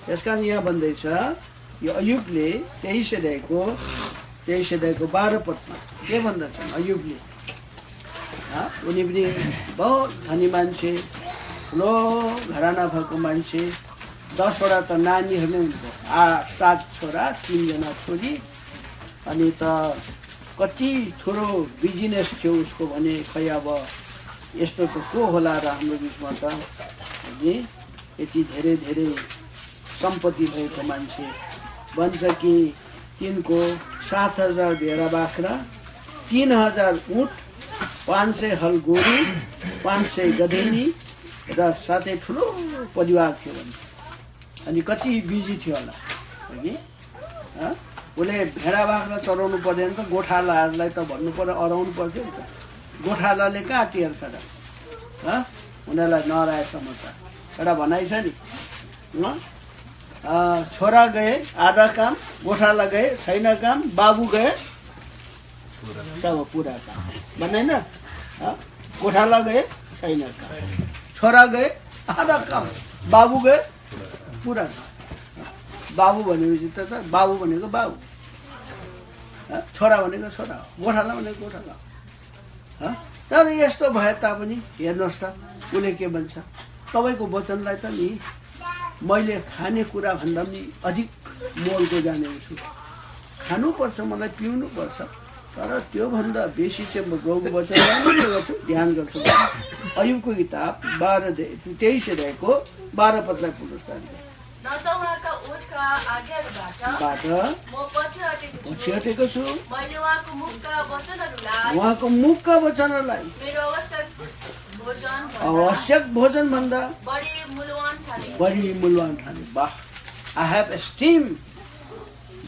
यसकारण यहाँ भन्दैछ यो अयुबले 23 अध्यायको 12 पदमा के भन्दछन् अयुबले उनी पनि बहुत धनी मान्छे ठुलो घराना भएको मान्छे 10 वटा त नानीहरू नै हुनुभयो 7 छोरा 3 जना छोरी अनि त कति ठुलो बिजनेस थियो उसको भने खै अब यस्तो त को होला र हाम्रो बिचमा त यति धेरै धेरै सम्पत्ति भएको मान्छे भन्छ कि तिनको 7,000 भेडा बाख्रा 3,000 ऊँट 500 हल गोरु 500 गधेनी र साथै ठुलो परिवार थियो भन्छ अनि कति बिजी थियो होला हगि उसले भेडा बाख्रा चराउनु पर्दैन त गोठालाहरूलाई त भन्नु पर्यो अराउनु पर्थ्यो नि त गोठालाले कहाँ टेर्छ र उनीहरूलाई नराएसम्म त एउटा भनाइ छ नि छोरा गए आधा काम गोठाला गए छैन काम बाबु गए सब पुरा काम भन्दैन गोठाला गए छैन काम छोरा गए आधा काम बाबु गए पुरा काम बाबु भनेपछि त बाबु भनेको बाबु छोरा भनेको छोरा हो गोठाला भनेको गोठाला हो तर यस्तो भए तापनि हेर्नुहोस् त उसले के भन्छ तपाईँको वचनलाई त नि मैले खाने कुरा भन्दा पनि अधिक मोलको जानेको छु खानुपर्छ मलाई पिउनुपर्छ तर त्योभन्दा बेसी चाहिँ म प्रभुको वचनलाई के गर्छु ध्यान गर्छु अयुबको किताब 23 अध्यायको 12 पदलाई पुनः पछि हटेको छु उहाँको मुखका वचनहरूलाई आवश्यक भोजन भन्दा बढी मूल्यवान ठाने वाह आई हेभ एस्टिम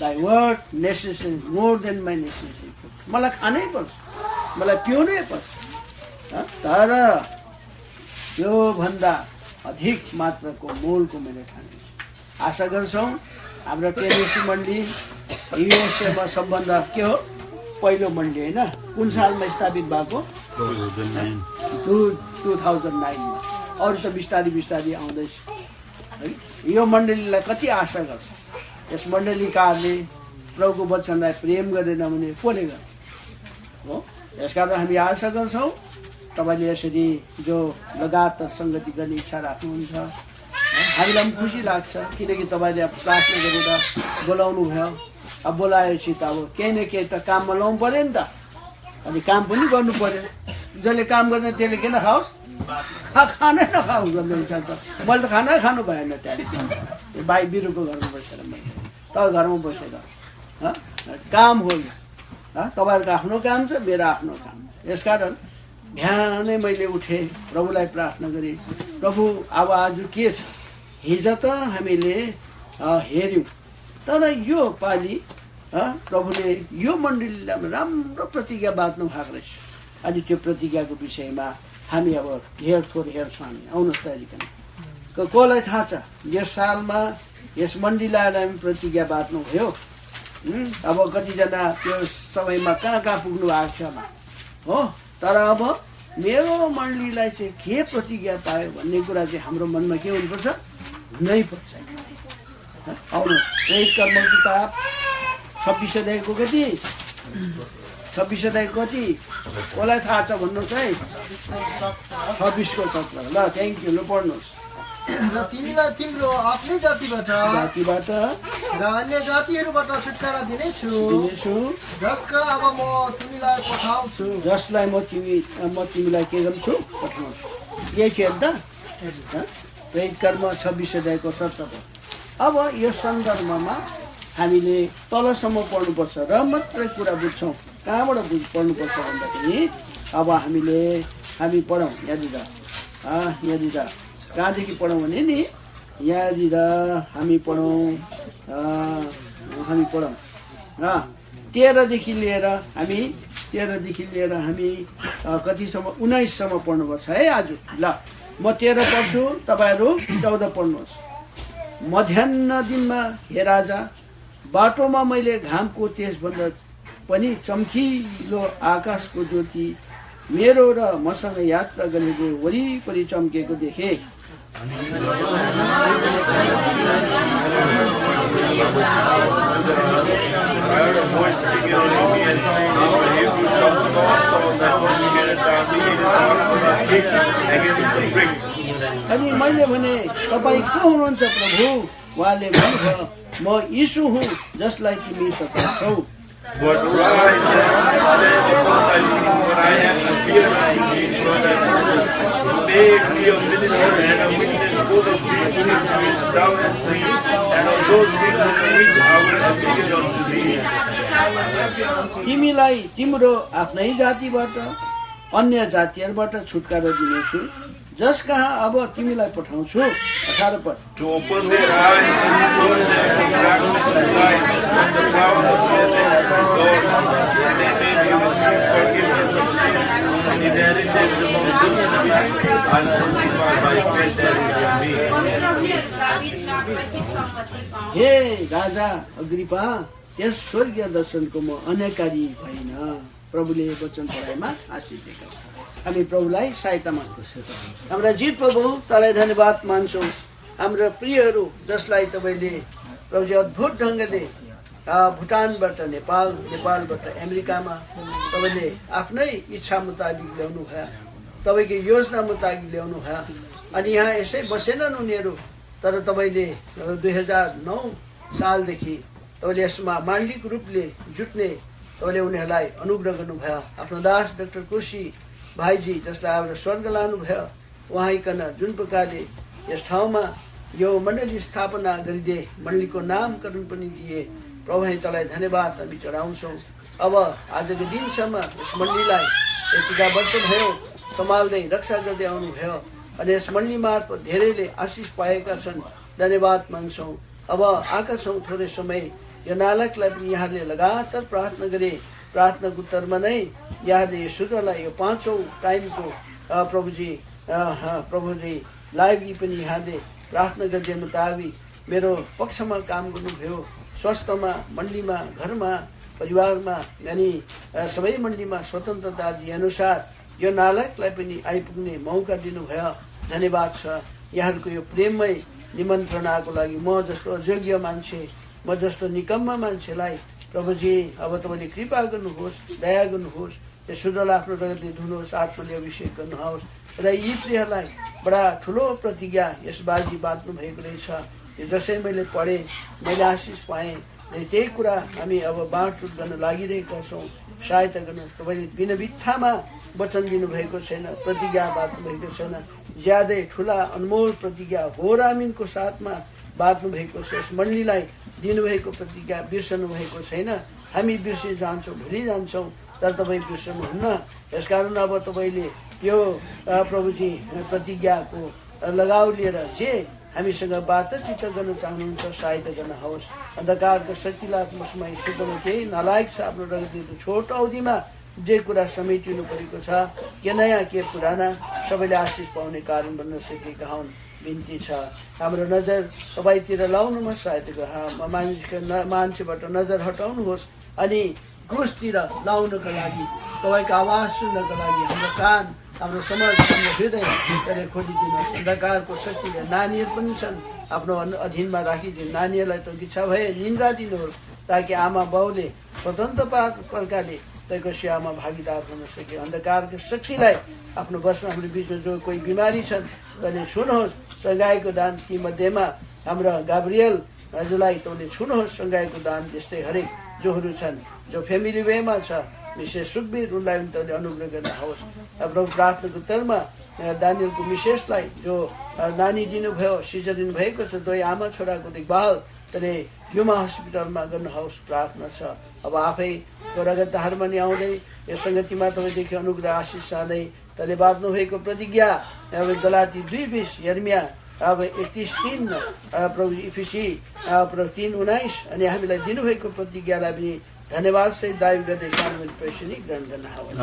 दाइ word necessary more than my necessary मलाई खानै पर्छ मलाई पिउनै पर्छ तर त्यो भन्दा अधिक मात्राको मोलको मैले ठाने आशा गर्छौँ हाम्रो टेनेसी मण्डली युएसएमा सबभन्दा के हो पहिलो मण्डली होइन कुन सालमा स्थापित भएको 2009 मा अरू त बिस्तारी बिस्तारी आउँदैछ है यो मण्डलीलाई कति आशा गर्छ यस मण्डलीकारले प्रभुको वचनलाई प्रेम गरेन भने कसले गर्छ हो यसकारण हामी आशा गर्छौँ तपाईँले यसरी जो लगातार सङ्गति गर्ने इच्छा राख्नुहुन्छ हामीलाई पनि खुसी लाग्छ किनकि तपाईँले अब प्रार्थना गरेर बोलाउनु भयो अब बोलाएपछि त अब केही न केही त काममा लाउनु पऱ्यो नि त अनि काम पनि गर्नु पऱ्यो जसले काम गर्दैन त्यसले किन खाओस् खानै नखाओस् भन्नुहुन्छ त मैले त खानै खानु भएन त्यहाँ भाइ बिरुको घरमा बसेर मैले त घरमा बसेर काम हो तपाईँहरूको आफ्नो काम छ मेरो आफ्नो काम यसकारण बिहानै मैले उठेँ प्रभुलाई प्रार्थना गरेँ प्रभु अब आज के छ हिजो त हामीले हेऱ्यौँ तर यो पालि प्रभुले यो मण्डलीलाई राम्रो प्रतिज्ञा बाँध्नु भएको रहेछ अनि त्यो प्रतिज्ञाको विषयमा हामी अब हेरथोर हेर्छौँ हामी आउनुहोस् तरिकन कसलाई थाहा छ यस सालमा यस मण्डलीलाई हामी प्रतिज्ञा बाँध्नु भयो अब कतिजना त्यो समयमा कहाँ कहाँ पुग्नु भएको छ हो तर अब मेरो मण्डलीलाई चाहिँ के प्रतिज्ञा पायो भन्ने कुरा चाहिँ हाम्रो मनमा के हुनुपर्छ हुनै पर्छ आउनुहोस् प्रेरित कर्म किताब 26 अध्यायको कति 26 अध्यायको कति कसलाई थाहा छ भन्नुहोस् है 26 को 17 ल थ्याङ्क यू ल पढ्नुहोस् र तिमीलाई तिम्रो आफ्नै जातिबाट र अन्य जातिहरूबाट छुटकारा दिनेछु जसका अब म तिमीलाई पठाउँछु जसलाई म तिमीलाई के गर्छु पठाउँछु यही थियो त प्रेरित कर्म 26 अध्यायको 17 अब यो सन्दर्भमा हामीले तलसम्म पढ्नुपर्छ र मात्रै कुरा बुझ्छौँ कहाँबाट पढ्नुपर्छ भन्दाखेरि अब हामी पढौँ यहाँनिर कहाँदेखि पढौँ भने नि यहाँनिर हामी पढौँ 13 देखि लिएर हामी कतिसम्म 19 सम्म पढ्नुपर्छ है आज ल म 13 पढ्छु तपाईँहरू 14 पढ्नुहोस् मध्याह्न दिनमा हे राजा बाटोमा मैले घामको तेजभन्दा पनि चम्किलो आकाशको ज्योति मेरो र मसँग यात्रा गरेको वरिपरि चम्केको देखेँ अनि मैले भने तपाईँ को हुनुहुन्छ प्रभु? उहाँले भन्नुभयो म यीशु हुँ जसलाई तिमी सताउँछौ। तिमीलाई तिम्रो आफ्नै जातिबाट अन्य जातिहरूबाट छुटकारा दिनेछु, जस कहाँ अब तिमीलाई पठाउँछु। 18 पद। To open their eyes and turn them from darkness to light, from the power of Satan to God, that they may be received forgiveness of sins and inheritance among those which are sanctified by faith that is in me. हे राजा Agrippa, यस स्वर्गीय दर्शनको म अनेकारी भइन। प्रभुले वचन पढाइमा आशिष दिएका छन्। हामी प्रभुलाई सहायता माग्छौँ। हाम्रा जीत प्रभु तँलाई धन्यवाद मान्छौँ। हाम्रा प्रियहरू जसलाई तपाईँले प्रभुजी अद्भुत ढङ्गले भुटानबाट नेपाल, नेपालबाट अमेरिकामा तपाईँले आफ्नै इच्छा मुताबिक ल्याउनु भयो, तपाईँको योजना मुताबिक ल्याउनु भयो। अनि यहाँ यसै बसेनन् उनीहरू, तर तपाईँले 2009 सालदेखि तपाईँले यसमा माण्डलिक रूपले जुट्ने तपाईँले उनीहरूलाई अनुग्रह गर्नुभयो। आफ्नो दास डाक्टर कोशी भाइजी जसलाई अब स्वर्ग लानुभयो, उहाँकन जुन प्रकारले यस ठाउँमा यो मण्डली स्थापना गरिदिए, मण्डलीको नामकरण पनि दिए, प्रभु तँलाई धन्यवाद हामी चढाउँछौँ। अब आजको दिनसम्म यस मण्डलीलाई यतिका वर्ष भयो सम्हाल्दै रक्षा गर्दै आउनुभयो अनि यस मण्डली मार्फत धेरैले आशिष पाएका छन्। धन्यवाद मान्छौँ। अब आएका छौँ थोरै समय यो नालकलाई पनि यहाँले लगातार प्रार्थना गरे। प्रार्थनाको उत्तरमा नै यहाँले सूत्रलाई यो 5औं टाइमको प्रभुजी लाइभ पनि यहाँले प्रार्थना गर्दै मुताबिक मेरो पक्षमा काम गर्नुभयो। स्वास्थ्यमा, मण्डलीमा, घरमा, परिवारमा, यानि सबै मण्डलीमा स्वतन्त्रता दिए अनुसार यो नालकलाई पनि आइपुग्ने मौका दिनुभयो। धन्यवाद छ। यहाँहरूको यो प्रेममय निमन्त्रणाको लागि म जस्तो अयोग्य मान्छे, म जस्तो निकम्मा मान्छेलाई प्रभुजी अब तपाईँले कृपा गर्नुहोस्, दया गर्नुहोस्। यस सूत्रलाई आफ्नो रगतले धुनुहोस्, आत्माले अभिषेक गर्नुहोस् र यी प्रियहरूलाई बडा ठुलो प्रतिज्ञा यस बाजी बाँच्नु भएको रहेछ। यो जसै मैले पढेँ, मैले आशिष पाएँ, त्यही कुरा हामी अब बाँडचुट गर्न लागिरहेका छौँ। सहायता गर्नुहोस्। तपाईँले बिना बित्थामा वचन दिनुभएको छैन, प्रतिज्ञा बाँच्नु भएको छैन। ज्यादै ठुला अनमोल प्रतिज्ञा हो रामिनको साथमा बाँच्नु भएको छ। यस मण्डलीलाई दिनुभएको प्रतिज्ञा बिर्सनु भएको छैन। हामी बिर्सि जान्छौँ, भुलि जान्छौँ, तर तपाईँ बिर्सनुहुन्न। यसकारण अब तपाईँले यो प्रभुजी प्रतिज्ञाको लगाउ लिएर जे हामीसँग बातचित गर्न चाहनुहुन्छ सहायता गर्न होस्। अन्धकारको शक्तिलाई आत्मसमय सुत्न केही नलायक छ। आफ्नो रगतले छोटो अवधिमा जे कुरा समेटिनु परेको छ, के नयाँ के पुराना, सबैले आशिष पाउने कारण बन्न सकेका हुन्। बिन्ती छ हाम्रो नजर तपाईँतिर लाउनुमा सहायता मान्छेबाट नजर हटाउनुहोस् अनि क्रुसतिर लाउनको लागि, तपाईँको आवाज सुन्नको लागि हाम्रो कान, हाम्रो समाज, हाम्रो हृदय धेरै खोलिदिनुहोस्। अन्धकारको शक्तिले नानीहरू पनि छन्, आफ्नो अधीनमा राखिदिनु। नानीहरूलाई त इच्छा भए निन्द्रा दिनुहोस्, ताकि आमा बाउले स्वतन्त्र प्रकारले तैको सेवामा भागीदार हुन सके। अन्धकारको शक्तिलाई आफ्नो बसमा हाम्रो बिचमा जो कोही बिमारी छन् तैले छुनुहोस्। सङ्घाइको दान ती मध्येमा हाम्रा गाब्रियल हजुरलाई तैले छुनुहोस्। सङ्घाइको दान त्यस्तै हरेक जोहरू छन् जो फेमिली वेमा छ, विशेष सुखबीर उनलाई पनि तैले अनुग्रह गर्न होस्। हाम्रो प्रार्थनाको उत्तरमा दानियलको विशेषलाई जो नानी दिनुभयो, सिजरिन भएको छ, दुई आमा छोराको देखभाल तैले युमा हस्पिटलमा गर्नुहोस् प्रार्थना छ। अब आफै रगत हार्मनी आउँदै यो सङ्गतिमा तपाईँदेखि अनुग्रह आशिष साँदै तैले बाँच्नु भएको प्रतिज्ञा अब गलाती 2:20, यर्मिया अब 31:3, प्रभु इफिसी 3:19 अनि हामीलाई दिनुभएको प्रतिज्ञालाई पनि धन्यवाद सहित दावी गर्दै सार्वजनिक प्रश्नी ग्रहण गर्न होस्।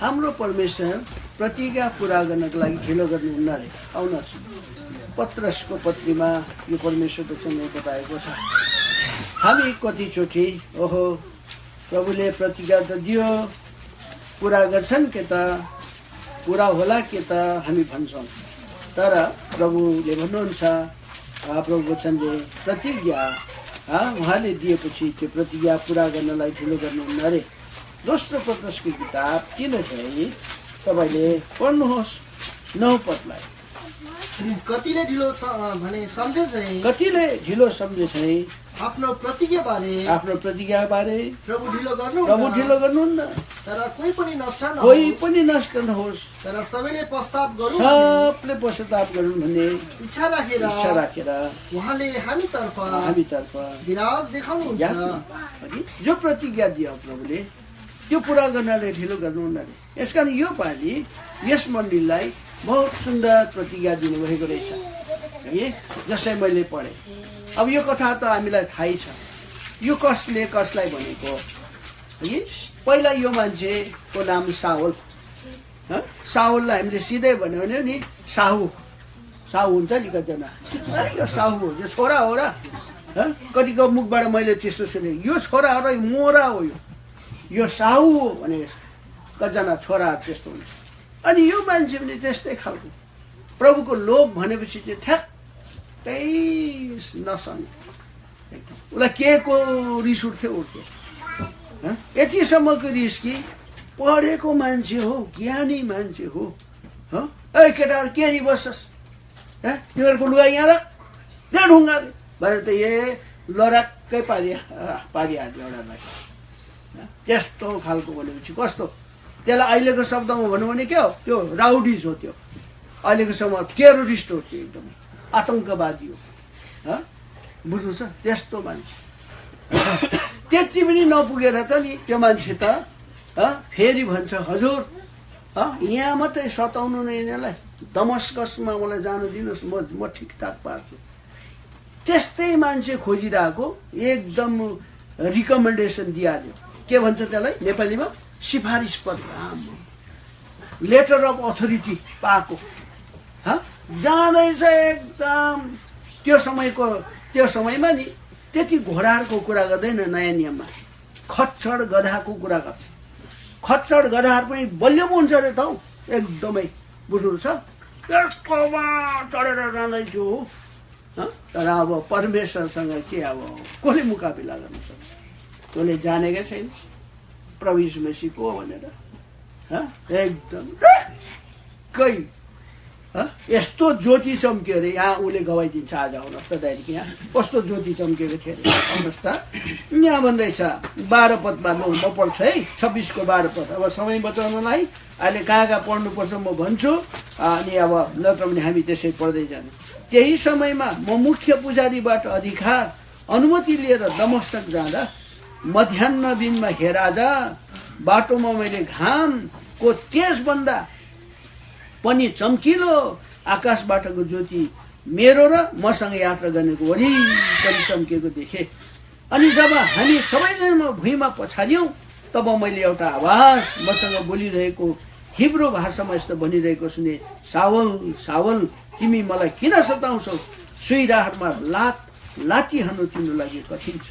हाम्रो परमेश्वर प्रतिज्ञा पुरा गर्नको लागि ढिलो गर्नुहुन्न रे। आउनुहोस्, पत्रसको पत्रीमा यो परमेश्वरको वचनले बताएको छ। हामी कतिचोटि ओहो प्रभुले प्रतिज्ञा त दियो, पुरा गर्छन् के त, पुरा होला के त हामी भन्छौँ। तर प्रभुले भन्नुहुन्छ, प्रभु वचनले प्रतिज्ञा उहाँले दिएपछि त्यो प्रतिज्ञा पुरा गर्नलाई ढिलो गर्नुहुन्न अरे। दोस्रो पत्रसको किताब 3 अध्याय तपाईँले पढ्नुहोस् 9 पदलाई। कतिले ढिलो भने सम्झे चाहिँ कतिले ढिलो सम्झे चाहिँ आफ्नो प्रतिज्ञा बारे प्रभु ढिलो गर्नुहुन्न, तर कोही पनि नष्ट नहोस्, तर सबैले पश्चाताप गरून् भन्ने इच्छा राखेर उहाँले हामीतर्फ विराज देखाउनुहुन्छ। जो प्रतिज्ञा दियो प्रभुले त्यो पुरा गर्नले ढिलो गर्नुहुन्न अरे। यसकारण यो पालि यस मण्डलीलाई बहुत सुन्दर प्रतिज्ञा दिनुभएको रहेछ है, जसै मैले पढेँ। अब यो कथा त हामीलाई थाहै छ, यो कसले कसलाई भनेको है। पहिला यो मान्छेको नाम साउल, साउललाई हामीले सिधै भन्यो भने नि साहु हुन्छ नि कतिजना, यो साहु हो, यो छोरा हो र। कतिको मुखबाट मैले त्यस्तो सुने, यो छोरा हो र मोरा हो, यो साहु हो भने कतिजना छोराहरू त्यस्तो हुन्छ। अनि यो मान्छे पनि त्यस्तै खालको प्रभुको लोभ भनेपछि चाहिँ ठ्याक्कै नसङ्ग, एकदम उसलाई के को रिस उठ्थ्यो। यतिसम्मको रिस कि पढेको मान्छे हो, ज्ञानी मान्छे हो, ए केटाहरू के रि बस्छस्, तिमीहरूको लुगा यहाँ राख, त्यहाँ ढुङ्गाले भनेर त लराक्कै पारिहाल्यो एउटालाई। त्यस्तो खालको भनेपछि कस्तो, त्यसलाई अहिलेको शब्दमा भनौँ भने के हो, त्यो राउडिज हो, त्यो अहिलेको समयमा टेरोरिस्ट हो, त्यो एकदमै आतङ्कवादी हो। बुझ्नु छ, त्यस्तो मान्छे। त्यति पनि नपुगेर त नि त्यो मान्छे त फेरि भन्छ, हजुर यहाँ मात्रै सताउनु नै यिनीहरूलाई, दमस्कसमा मलाई जानु दिनुहोस्, म ठिकठाक पार्छु। त्यस्तै मान्छे खोजिरहेको एकदम रिकमेन्डेसन दिइहाल्यो। के भन्छ त्यसलाई नेपालीमा, सिफारिस पत्र, लेटर अफ अथोरिटी पाएको जाँदैछ एकदम। त्यो समयमा नि त्यति घोडाहरूको कुरा गर्दैन, नयाँ नियममा खच्चड गधाको कुरा गर्छ। खच्चड गधाहरू पनि बलियो पो हुन्छ अरे त हौ, एकदमै बुझ्नु छ। त्यस्तोमा चढेर जाँदैछु, तर अब परमेश्वरसँग के अब कसले मुकाबिला गर्न सक्छ, तँले जानेकै छैन प्रभु यीशु मसीह को भनेर। एकदम कै यस्तो ज्योति चम्क्यो अरे, यहाँ उसले गवाइदिन्छ आज आउनुहोस् त दाइकी, यहाँ कस्तो ज्योति चम्केको थियो अरे, आउनुहोस् त। यहाँ भन्दैछ 12 पदमा, म पढ्छु है, 26 को 12 पद। अब समय बचाउनलाई अहिले कहाँ पढ्नुपर्छ म भन्छु, अनि अब नत्र भने हामी त्यसै पढ्दै जानु। त्यही समयमा म मुख्य पुजारीबाट अनुमति लिएर दमस्क जाँदा मध्याह्न दिनमा हे राजा, बाटोमा मैले घामको तेजभन्दा पनि चम्किलो आकाशबाटको ज्योति मेरो र मसँग यात्रा गर्नेको वरिपरि चम्किएको देखेँ। अनि जब हामी सबैजना भुइँमा पछारियौँ, तब मैले एउटा आवाज मसँग बोलिरहेको हिब्रू भाषामा यस्तो भनिरहेको सुने, सावल सावल तिमी मलाई किन सताउँछौ, सुइराहरूमा लाती हान्नु तिम्रो लागि कठिन छ।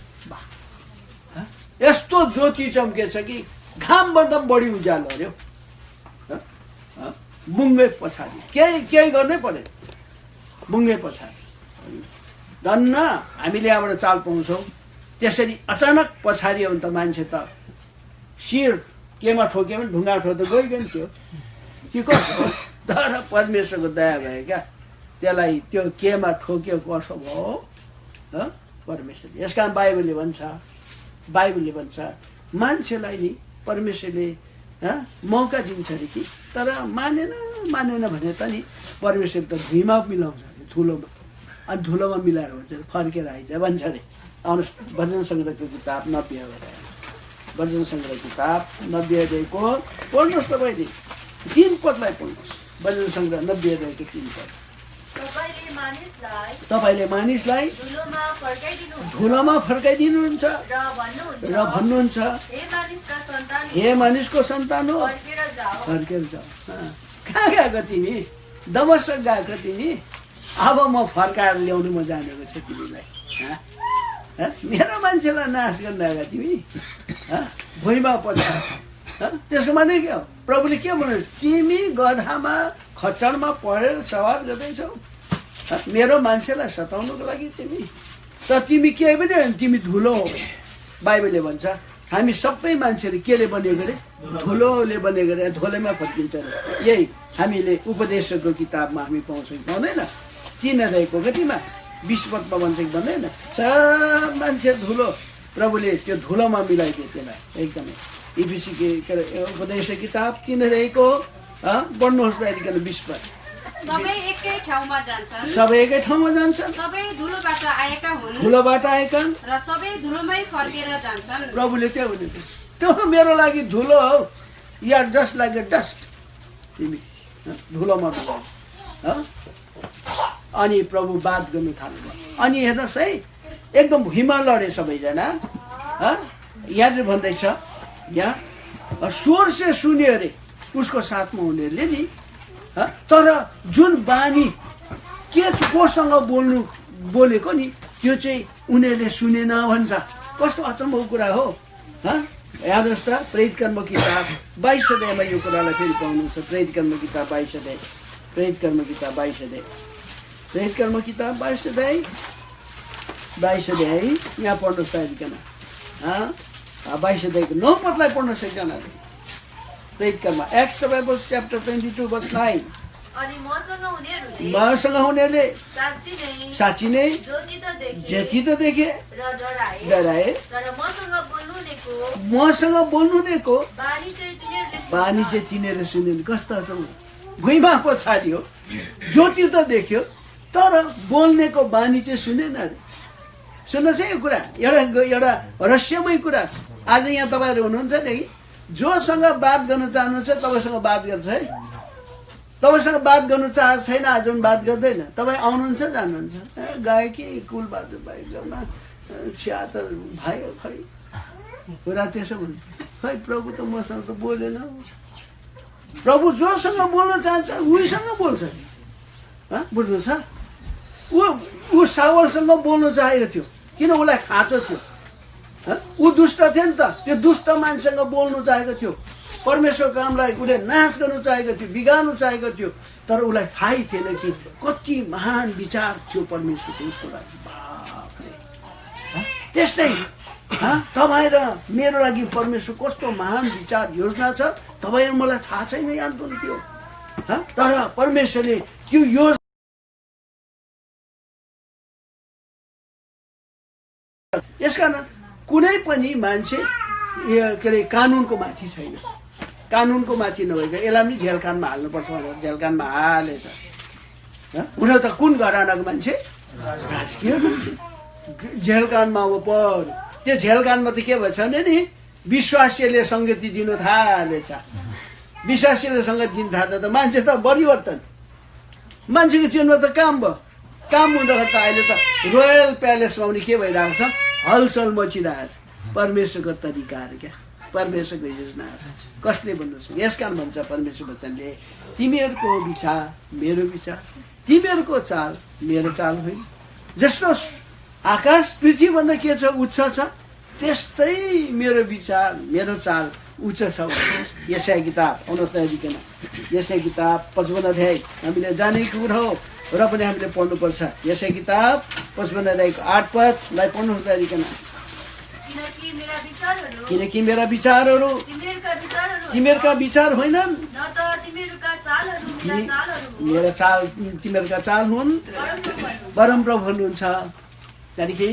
यस्तो ज्योति चम्केछ कि घामभन्दा बढी उज्यालो अरे, बुङ्गे पछाडि केही गर्नै पर्यो, बुङ्गे पछाडि। धन्न हामीले यहाँबाट चाल पाउँछौँ। त्यसरी अचानक पछाडि हो भने त मान्छे त शिर केमा ठोक्यो भने ढुङ्गा ठोक्दा गइगयो नि त्यो कि कसो। तर परमेश्वरको दया भयो क्या, त्यसलाई त्यो केमा ठोक्यो कसो भयो परमेश्वरले। यसकारण बाइबलले भन्छ मान्छेलाई नि परमेश्वरले मौका दिन्छ अरे कि, तर मानेन भने त नि परमेश्वर त भुइँमा मिलाउँछ अरे, धुलोमा, अनि धुलोमा मिलाएर भन्छ फर्केर आइज भन्छ अरे। आउनुहोस् भजन सङ्ग्रहको किताब 90 अध्याय, भजन सङ्ग्रह किताब 90 अध्यायको पढ्नुहोस् तपाईँले 3 पदलाई पढ्नुहोस्। भजन सङ्ग्रह 90 अध्यायको 3 पद। तपाईँले मानिसलाई धुलोमा फर्काइदिनुहुन्छ र भन्नुहुन्छ, हे मानिसको सन्तान हो, फर्केर जाऊ। कहाँ गएको तिमी? दमस्क गएको तिमी? अब म फर्काएर ल्याउनु म जानेको छु तिमीलाई। मेरो मान्छेलाई नाश गर्न आएका तिमी, भुइँमा पछा। त्यसको माने के हो? प्रभुले के भन्नु, तिमी गधामा खच्चडमा पढेर सवार गर्दैछौ, मेरो मान्छेलाई सताउनुको लागि तिमी तर तिमी केही पनि होइन, तिमी धुलो हो। बाइबलले भन्छ हामी सबै मान्छेहरू केले बनेको अरे? धुलोले बनेको अरे, धुलोमा फर्किन्छ अरे। यही हामीले उपदेशको किताबमा हामी पाउँछौँ, पाउँदैन? 3 अध्यायको कतिमा 20 पदमा भन्छ कि भन्दैन? सब मान्छे धुलो, प्रभुले त्यो धुलोमा मिलाइदिए त्यसलाई एकदमै। इफिसी के अरे उपदेश किताब 3 अध्यायको पढ्नुहोस् त 20 पद। सबै एकै ठाउँमा जान्छन्, सबै एकै ठाउँमा जान्छन्, सबै धुलोबाट आएका हुन् धुलोबाट आएका र सबै धुलोमै फर्केर जान्छन्। प्रभुले त्यो भनेको त्यो मेरो लागि धुलो हो, या जस्ट लाइक ए डस्ट, तिमी धुलोमा मिलाउ। अनि प्रभु बात गर्नु थाल्नुभयो। अनि हेर्नुहोस् है, एकदम भुइँमा लडे सबैजना। यहाँनिर भन्दैछ यहाँ स्वर से सुन्यो अरे उसको साथमा हुनेहरूले नि। तर जुन बानी कोसँग बोलेको नि त्यो चाहिँ उनीहरूले सुनेन भन्छ। कस्तो अचम्मको कुरा हो। हेर्नुहोस् त प्रेरित कर्म किताब 22 अध्यायमा यो कुरालाई फेरि पाउनुहुन्छ। प्रेरित कर्म किताब 22 अध्याय, प्रेरित कर्म किताब 22 अध्याय, प्रेरित कर्म किताब 22 अध्याय, 22 अध्याय यहाँ पढ्नुहोस् त हेरिकन। 22 अध्यायको 9 पदलाई पढ्नुहोस् एकजनाले। प्रेरित कर्म acts of apostles chapter 22 verse 9। अनि मसँग हुनेले साँच्ची नै ज्योति त देखे र डराए, तर मसँग बोल्नुनेको बानी चाहिँ तिनीहरूले सुनेन। कस्तो छ भुइँमा पछाडियो, ज्योति त देख्यो तर बोल्नेको बानी चाहिँ सुनेन अरे। सुन्नुहोस् है यो कुरा एउटा रहस्यमय कुरा छ। आज यहाँ तपाईँहरू हुनुहुन्छ नि, जोसँग बात गर्न चाहनुहुन्छ तपाईँसँग बात गर्छ है। तपाईँसँग बात गर्नु चाहेको छैन, आज पनि बात गर्दैन। तपाईँ आउनुहुन्छ जानुहुन्छ, गए कि कुल बहादुर भाइ जम्मा चिया त भयो खै कुरा त्यसो भन्छ। खै प्रभु त मसँग त बोलेन। प्रभु जोसँग बोल्न चाहन्छ उहीसँग बोल्छ। बुझ्नु छ? ऊ सावलसँग बोल्नु चाहेको थियो, किन उसलाई खाँचो थियो। ऊ दुष्ट थियो नि त, त्यो दुष्ट मान्छेसँग बोल्नु चाहेको थियो। परमेश्वरको कामलाई उसले नाश गर्नु चाहेको थियो, बिगार्नु चाहेको थियो। तर उसलाई थाहै थिएन कि कति महान विचार थियो परमेश्वरको उसको लागि। बापरे, त्यस्तै तपाईँ र मेरो लागि परमेश्वर कस्तो महान विचार योजना छ तपाईँ मलाई थाहा छैन याद पनि थियो। तर परमेश्वरले त्यो योजना यसकारण कुनै पनि मान्छे के अरे कानुनको माथि छैन। कानुनको माथि नभएको यसलाई पनि झेलकानमा हाल्नुपर्छ भनेर झेलकानमा हालेछ। हुन त कुन घरानाको मान्छे? राजकीय मान्छे। झेलकानमा अब पर्यो। त्यो झेलकानमा त के भएछ भने नि विश्वासीले सङ्गति दिनु थालेछ। विश्वासीले सङ्गति दिनु थाल्दा त मान्छे त परिवर्तन, मान्छेको जीवनमा त काम भयो। काम हुँदाखेरि त अहिले त रोयल प्यालेसमा पनि के भइरहेको छ, हलचल मचिरहेको छ। परमेश्वरको तरिकाहरू क्या, परमेश्वरको योजनाहरू कसले भन्नुहोस्। यसकारण भन्छ परमेश्वर वचनले तिमीहरूको विचार मेरो विचार, तिमीहरूको चाल मेरो चाल होइन। जस्तो आकाश पृथ्वीभन्दा के छ उच्च छ, त्यस्तै मेरो विचार मेरो चाल उच्च छ। यशाया किताब आउनुहोस् नजिकन, यशाया किताब 55 अध्याय हामीले जानेको कुरा हो र पनि हामीले पढ्नुपर्छ। यशाया किताब 55 अध्यायको 8 पदलाई पढ्नुहोस् नजिकन। किनकि मेरा विचारहरू तिमीहरूका विचार होइनन्, मेरा चाल तिमीहरूका चाल हुन्। परमप्रभु हुनुहुन्छ। त्यहाँदेखि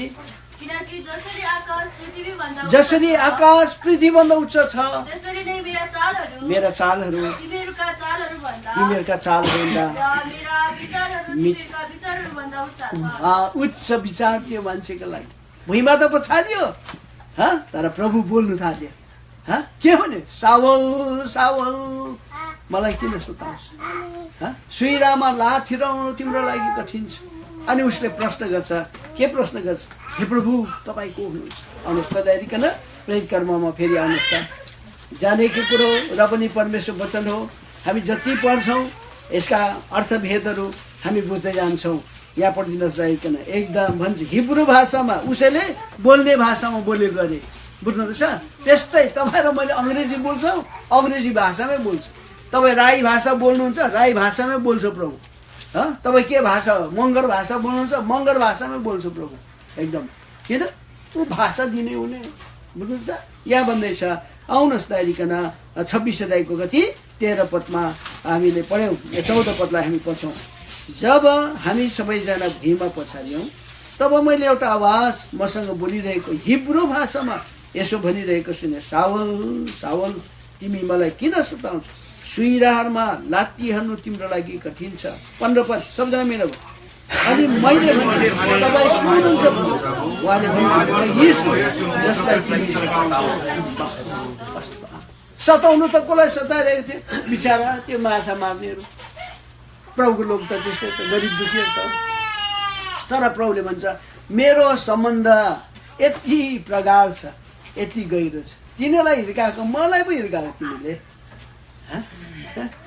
जसरी आकाश पृथ्वीभन्दा उच्च छ मेरा चालहरू तिमीहरूका चालभन्दा उच्च विचार थियो मान्छेको लागि। भुइँमा त पछाडियो तर प्रभु बोल्नु थाल्यो। के भने सावल सावल मलाई किन सताउँछ, सुइरामा लात हिराउनु तिम्रो लागि कठिन छ। अनि उसले प्रश्न गर्छ, के प्रश्न गर्छ? हे प्रभु तपाईँ को हुनुहुन्छ? आउनुहोस् त हेरिकन प्रेरित कर्ममा फेरि आउनुहोस् त। जानेको कुरो र पनि परमेश्वर वचन हो। हामी जति पढ्छौँ यसका अर्थभेदहरू हामी बुझ्दै जान्छौँ। यहाँ पढिदिनुहोस् हेरिकन। एकदम भन्छ हिब्रू भाषामा उसैले बोल्ने भाषामा बोलेको अरे। बुझ्नुहुँदैछ? त्यस्तै तपाईँ र मैले अङ्ग्रेजी बोल्छौँ, अङ्ग्रेजी भाषामै बोल्छु। तपाईँ राई भाषा बोल्नुहुन्छ, राई भाषामै बोल्छ प्रभु। तपाईँ के भाषा मगर भाषा बोल्नुहुन्छ, मगर भाषामै बोल्छ प्रभु। एकदम किन ऊ भाषा दिने हुने बुझ्नुहुन्छ। यहाँ भन्दैछ आउनुहोस् दाइकन 26 अध्यायको कति 13 पदमा हामीले पढ्यौँ, 14 पदलाई हामी पढ्छौँ। जब हामी सबैजना भुइँमा पछारियौँ तब मैले एउटा आवाज मसँग बोलिरहेको हिब्रू भाषामा यसो भनिरहेको सुने, सावल सावल तिमी मलाई किन सताउँछौ, सुइराहरूमा लात्ती हान्नु तिम्रो लागि कठिन छ। 15 पद सबजना मेरो। अनि मैले भने तपाईँ को हुनुहुन्छ? उहाँले भन्नुभयो यीशु जसलाई तिमी सताउनु त कसलाई सताइरहेको थियो? बिचारा त्यो माछा मार्नेहरू। प्रभुको लोक त त्यस्तै त, गरिब दुखीहरू त। तर प्रभुले भन्छ मेरो सम्बन्ध यति प्रगाढ छ, यति गहिरो छ, तिनीहरूलाई हिर्काएको मलाई पो हिर्काएको तिमीले।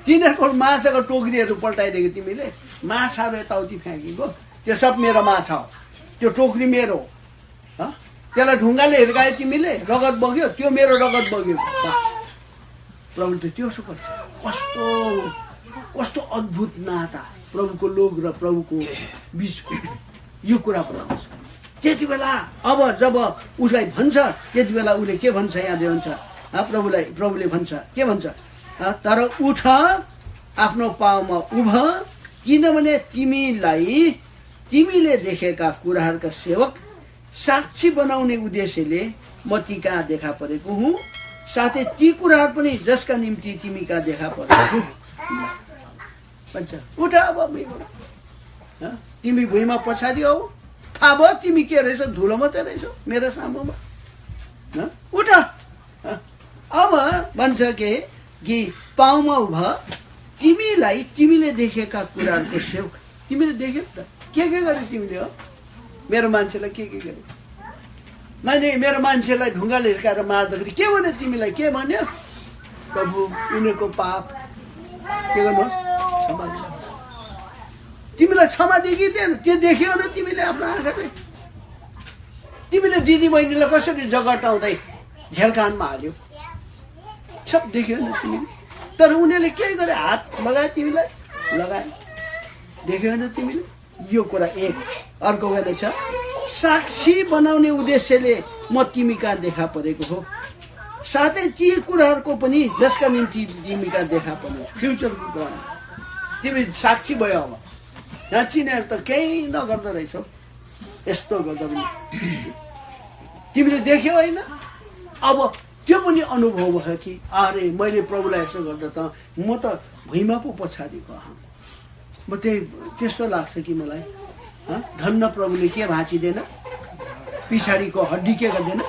तिनीहरूको माछाको टोकरीहरू पल्टाइदिएको तिमीले, माछाहरू यताउति फ्याँकेको, त्यो सब मेरो माछा हो, त्यो टोकरी मेरो हो। त्यसलाई ढुङ्गाले हिर्कायो तिमीले, रगत बग्यो, त्यो मेरो रगत बग्यो। प्रभुले त त्यो सो गर्छ। कस्तो कस्तो अद्भुत नाता प्रभुको लोक र प्रभुको बिचको, यो कुरा बनाउँछ। त्यति बेला अब जब उसलाई भन्छ, त्यति बेला उसले के भन्छ? यहाँ भन्छ प्रभुले भन्छ के भन्छ? तर उठ आफ्नो पाउमा उभ, किनभने तिमीले देखेका कुराहरूका सेवक साक्षी बनाउने उद्देश्यले म ती कहाँ देखा परेको हुँ, साथै ती कुराहरू पनि जसका निम्ति तिमी कहाँ देखा परेको भन्छ। उठ अब तिमी भुइँमा पछारियौ, थाहा भयो तिमी के रहेछ, धुलो मात्रै रहेछौ मेरो सामुमा। उठ अब भन्छ कि पाउमा उभ, तिमीले देखेका कुराहरूको सेवक। तिमीले देख्यौ त के गर्यो तिमीले? हो मेरो मान्छेलाई के गर्यो? मैले मेरो मान्छेलाई ढुङ्गाले हिर्काएर मार्दाखेरि के भन्यो तिमीलाई? के भन्यो? प्रभु उनीहरूको पाप के गर्नुहोस्, क्षमा दिनुहोस्। तिमीलाई क्षमा दियो कि दिएन? त्यो देख्यौ न तिमीले आफ्नो आँखाले? तिमीले दिदी बहिनीलाई कसरी जगटाउँदै झेलकानमा हाल्यो, सब देख्यौ न तिमीले। तर उनीहरूले के गरे? हात लगाए तिमीलाई, लगाए, देख्यौ न तिमीले? यो कुरा एक। अर्को कुरा छ साक्षी बनाउने उद्देश्यले म तिमी कहाँ देखा परेको हो, साथै ती कुराहरूको पनि जसका निम्ति तिमी कहाँ देखा परेको। फ्युचरको कुरा तिमी साक्षी भयो। अब यहाँ चिनेर त केही नगर्दो रहेछौ, यस्तो गर्दा पनि तिमीले देख्यौ होइन? अब त्यो पनि अनुभव भयो कि अरे मैले प्रभुलाई यसो गर्दा त म त भुइँमा पो पछाडिको, म त्यस्तो लाग्छ कि मलाई। धन्न प्रभुले के भाँचिँदैन, पछाडिको हड्डी के गर्दैन,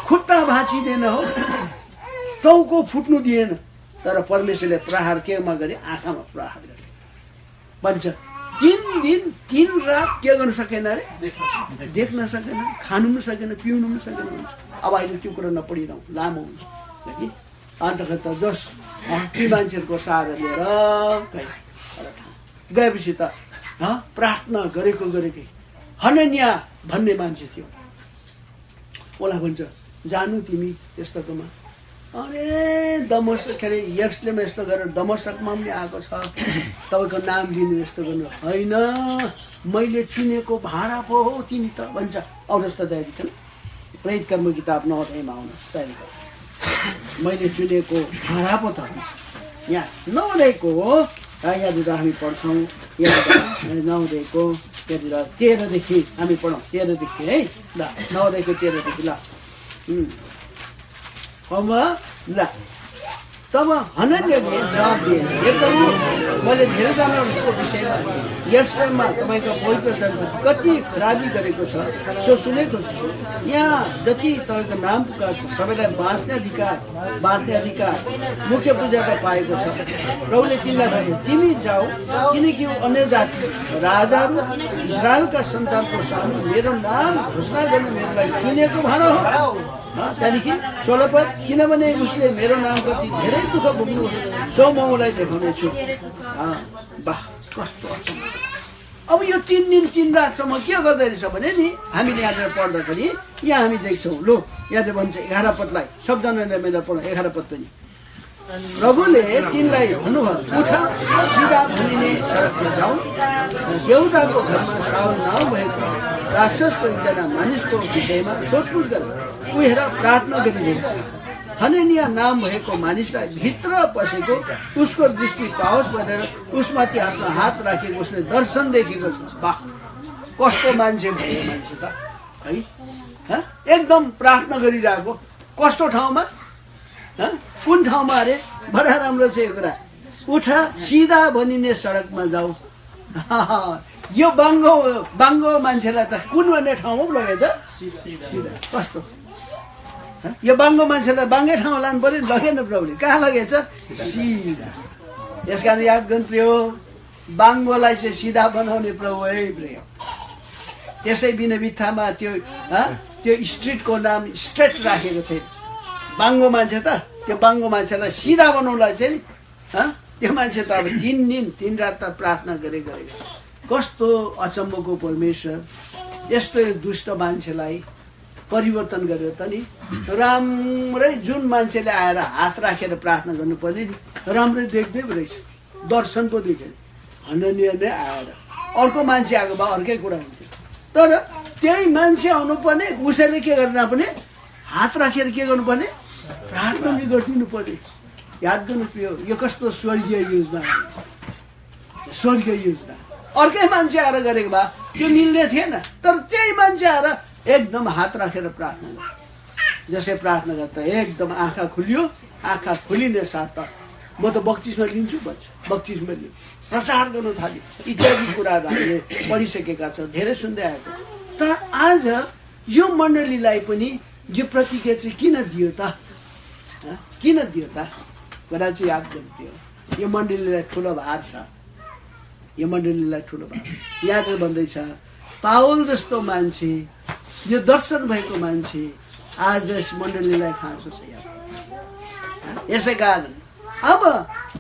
खुट्टा भाँचिँदैन, हो टाउको फुट्नु दिएन। तर परमेश्वरले प्रहार केमा गरे? आँखामा प्रहार गरे भन्छ। 3 दिन 3 रात के गर्न सकेन अरे? देख्न सकेन, खानु पनि सकेन, पिउनु पनि सकेन भन्छ। अब अहिले त्यो कुरा नपढिरहँ, लामो हुन्छ कि अन्तत जस ती मान्छेहरूको सहारा लिएर गएपछि त प्रार्थना गरेकै हनन्या भन्ने मान्छे थियो। उसलाई भन्छ जानु तिमी यस्तोकोमा। अरे दमस्क के अरे यस्लेमा यस्तो गरेर दमस्कमा पनि आएको छ, तपाईँको नाम लिनु यस्तो गर्नु होइन, मैले चुनेको भाँडा पो हो तिमी त भन्छ। आउनुहोस् त तयारी प्रेरित कर्म किताब 9 अध्यायमा आउनुहोस् तयारी गर्नु। मैले चुनेको भाँडा पो त यहाँ 9 अध्यायको हो। यहाँनिर हामी पढ्छौँ, यहाँ 9 अध्यायको त्यहाँनिर 13 देखि हामी पढौँ, 13 देखि है ल, 9 अध्यायको 13 देखि ल। ल तब हनन्याले जवाब दिए, एकदम मैले धेरैजनाहरूको विषयमा यरुशलेममा तपाईँको पवित्र जनपछि कति खराबी गरेको छ सो सुनेको छु। यहाँ जति तपाईँको नाम पुकार छ सबैलाई बाँच्ने अधिकार मुख्य पूजामा पाएको छ। प्रभुले तिमीलाई भने तिमी जाऊ, किनकि अन्य जाति राजाहरू इजरायलका सन्तानको सामु मेरो नाम घोषणा गर्नु मेरो लागि चुनेको भाँडो हो। त्यहाँदेखि 16 पद, किनभने उसले मेरो नाम कति धेरै दुःख भोग्नुहोस् सो म उसलाई देखाउनेछु। वाह कस्तो अचम्म। अब यो 3 दिन 3 रातसम्म के गर्दै रहेछ भने नि हामीले यहाँनिर पढ्दाखेरि यहाँ हामी देख्छौँ। लो यहाँ चाहिँ भन्छ 11 पदलाई सबजनाले मेरो पढ 11 पद पनि प्रभुले तिनलाई भन्नुभयो उठ सिधा भनिने सडकमा जाऊ देउताको घरमा साउल नभएको राक्षसको एकजना मानिसको विषयमा सोधपुछ गर उहेर प्रार्थना गरिरहेको हननिया नाम भएको मानिसलाई भित्र पसेको उसको दृष्टि पाओस् भनेर उसमाथि आफ्नो हात राखेको उसले दर्शन देखेको छ। वाह, कस्तो मान्छे भयो मान्छे त है, एकदम प्रार्थना गरिरहेको। कस्तो ठाउँमा, कुन ठाउँमा अरे? बडा राम्रो छ यो कुरा। उठ सिधा भनिने सडकमा जाऊ। यो बाङ्गो मान्छेलाई त कुन भन्ने ठाउँमा लगेछ? सिधा। कस्तो यो बाङ्गो मान्छेलाई बाङ्गै ठाउँ लानु पर्यो, लगेन प्रभुले। कहाँ लगेछ? सिधा। यस कारण याद गर्नु प्रिय, बाङ्गोलाई चाहिँ सिधा बनाउने प्रभु है प्रिय। त्यसै बिना बित्थामा त्यो स्ट्रिटको नाम स्ट्रेट राखेको छैन। बाङ्गो मान्छे त त्यो बाङ्गो मान्छेलाई सिधा बनाउनलाई चाहिँ त्यो मान्छे त अब 3 दिन 3 रात त प्रार्थना गरेको। कस्तो अचम्मको परमेश्वर यस्तो दुष्ट मान्छेलाई परिवर्तन गरेर त नि राम्रै जुन मान्छेले आएर हात राखेर प्रार्थना गर्नुपर्ने नि राम्रै देख्दै रहेछ। दर्शन पो देख्यो। हननिया नै आएर अर्को मान्छे आएको भए अर्कै कुरा हुन्थ्यो। तर त्यही मान्छे आउनुपर्ने, उसैले के गर्न पर्ने? हात राखेर के गर्नुपर्ने? प्रार्थना पनि गरिदिनु पर्यो। याद गर्नु प्रिय, यो कस्तो स्वर्गीय योजना, स्वर्गीय योजना। अर्कै मान्छे आएर गरेको भए त्यो मिल्ने थिएन। तर त्यही मान्छे आएर एकदम हात राखेर प्रार्थना गर्यो। जसै प्रार्थना गर्दा एकदम आँखा खुल्यो, आँखा खुलिने साथ म त बक्तिस्मा लिन्छु भन्छ, बक्तिस्मा लिन्छु, प्रचार गर्नु थाल्यो। इत्यादि कुराहरू हामीले पढिसकेका छौँ, धेरै सुन्दै आएको। तर आज यो मण्डलीलाई पनि यो प्रतिज्ञा चाहिँ किन दियो त? किन दियो त? कुरा चाहिँ याद गर्नु। यो मण्डलीलाई ठुलो भार छ। यो मण्डलीलाई ठुलो भार यहाँको भन्दैछ, पावल जस्तो मान्छे, यो दर्शन भएको मान्छे आज यस मण्डलीलाई खाँचो छ। यसै कारण अब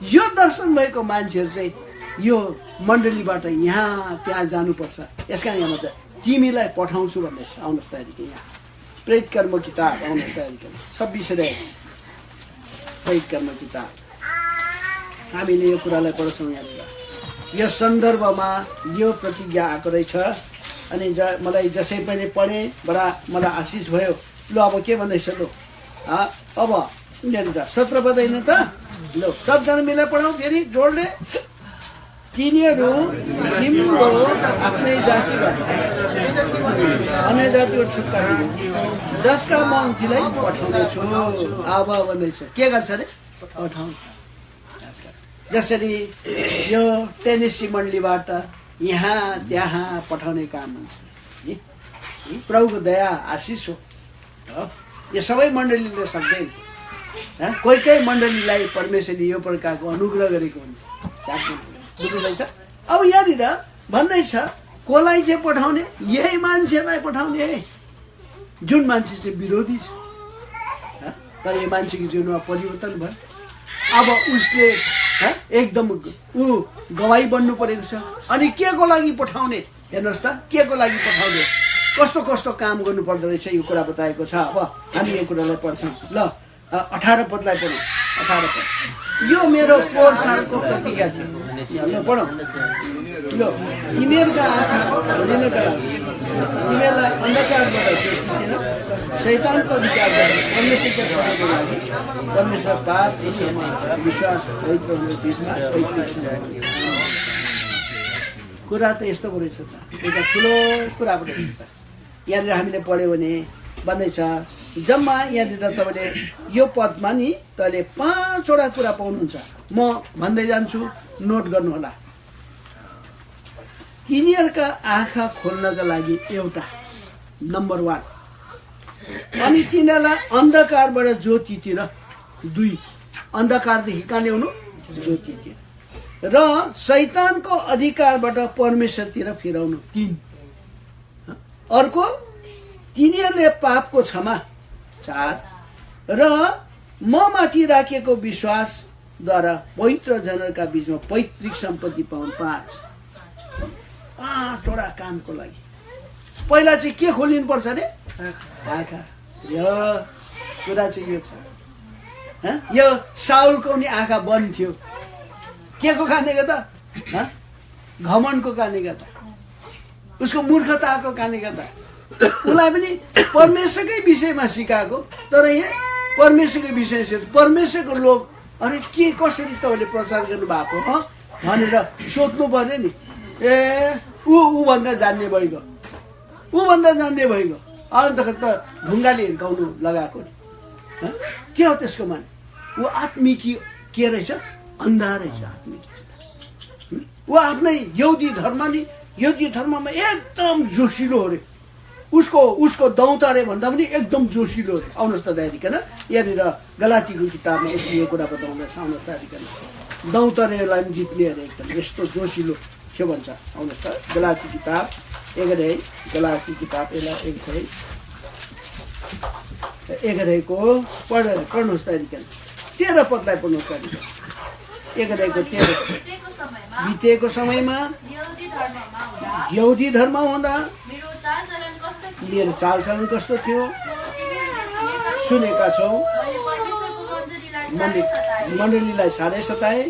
यो दर्शन भएको मान्छेहरू चाहिँ यो मण्डलीबाट यहाँ त्यहाँ जानुपर्छ। यस कारण यहाँ त तिमीलाई पठाउँछु भन्दैछ। आउनुहोस् तयारी यहाँ प्रेरित कर्म किताब, आउनुहोस् तयारी 26 अध्याय प्रेरित कर्म किताब। हामीले यो कुरालाई पढ्छौँ। यहाँनिर यो सन्दर्भमा यो प्रतिज्ञा आएको रहेछ। अनि मलाई जसै पनि पढेँ बडा मलाई आशिष भयो। ल अब के भन्दैछ? ल अब यहाँनिर 17 पढ्दैन त? ल सबजना मिलेर पढाउँ फेरि जोडले। तिनीहरू तिम्रो आफ्नै जातिबाट अन्य जातिको छुट्टा दिने जसका म तिमीलाई पठाउनेछु। अब भन्दैछ के गर्छ अरे? पठाउँ। जसरी यो टेनेसी मण्डलीबाट यहाँ त्यहाँ पठाउने काम हुन्छ। प्रभुको दया आशिष हो। यो सबै मण्डलीले सक्दैन। कोही कोही मण्डलीलाई परमेश्वरले यो प्रकारको अनुग्रह गरेको हुन्छ। बुझ्दैछ? अब यहाँनिर भन्दैछ कसलाई चाहिँ पठाउने? यही मान्छेलाई पठाउने जुन मान्छे चाहिँ विरोधी छ। तर यो मान्छेको जीवनमा परिवर्तन भयो। अब उसले एकदम गवाई बन्नु परेको छ। अनि के को लागि पठाउने? हेर्नुहोस् त, के को लागि पठाउने, कस्तो कस्तो काम गर्नु पर्दो रहेछ यो कुरा बताएको छ। अब हामी यो कुरालाई पढ्छौँ। ल 18 पदलाई पढौँ। 18 पद यो मेरो 4 सालको प्रतिज्ञा थियो। ल पढौँ। ल तिमीहरूका आँखा खोलिनका लागि तिमीहरूलाई अन्धकारबाट जोतिएर शैतानको अधिकारबाट परमेश्वरका पढ्नको लागि परमेश्वर पाप ईश्वरमा विश्वास भएको बिचमा कुरा त यस्तो पो रहेछ त। एउटा ठुलो कुरा पो रहेछ त। यहाँनिर हामीले पढ्यो भने भन्दैछ जम्मा यहाँनिर तपाईँले यो पदमा नि तपाईँले 5वटा कुरा पाउनुहुन्छ। म भन्दै जान्छु, नोट गर्नुहोला। तिनीहरूका आँखा खोल्नका लागि एउटा, नम्बर 1। अनि तिनीहरूलाई अन्धकारबाट ज्योतितिर, 2 अन्धकारदेखि कहाँ ल्याउनु? ज्योतितिर। र शैतानको अधिकारबाट परमेश्वरतिर फिराउनु, 3। अर्को तिनीहरूले पापको क्षमा, 4। र म माथि राखेको विश्वासद्वारा पवित्र जनहरूका बिचमा पैतृक सम्पत्ति पाउनु, 5। 5वटा कामको लागि पहिला चाहिँ के खोलिनु पर्छ अरे? आँखा। यो कुरा चाहिँ यो छ। यो साउलको नि आँखा बन्द थियो, के को कारणले गर्दा? घमण्डको कारणले गर्दा, उसको मूर्खताको कारणले गर्दा। उसलाई पनि परमेश्वरकै विषयमा सिकाएको, तर यहाँ परमेश्वरकै विषय सिक परमेश्वरको लोक अरे के कसरी तपाईँले प्रचार गर्नुभएको भनेर सोध्नु पर्यो नि। ऊभन्दा जान्ने भइगयो, ऊभन्दा जान्ने भइगयो। अन्तखेरि त ढुङ्गाले हिर्काउनु लगाएको नि। के हो त्यसको माने? ऊ आत्मिकी के रहेछ? अन्धा रहेछ आत्मिकी। ऊ आफ्नै यहुदी धर्ममा एकदम जोसिलो हो अरे। उसको दौतारे भन्दा पनि एकदम जोसिलो अरे। आउनुहोस् त दाइकन यहाँनिर गलातीको किताबमा उसले यो कुरा बताउँदैछ। आउनुहोस् दाइकन दौतारेलाई पनि जित्ने अरे, एकदम यस्तो जोसिलो के भन्छ। आउनुहोस् त गलाती किताब 11 गलाती किताब 11 को पढ्नुहोस् दाइकन 13 पदलाई पढ्नुहोस् दाइकन। 11 को 13 बितेको समयमा यहुदी धर्म हुँदा मेरो चालचलन कस्तो थियो सुनेका छौ। मण्डलीलाई साह्रै सताए,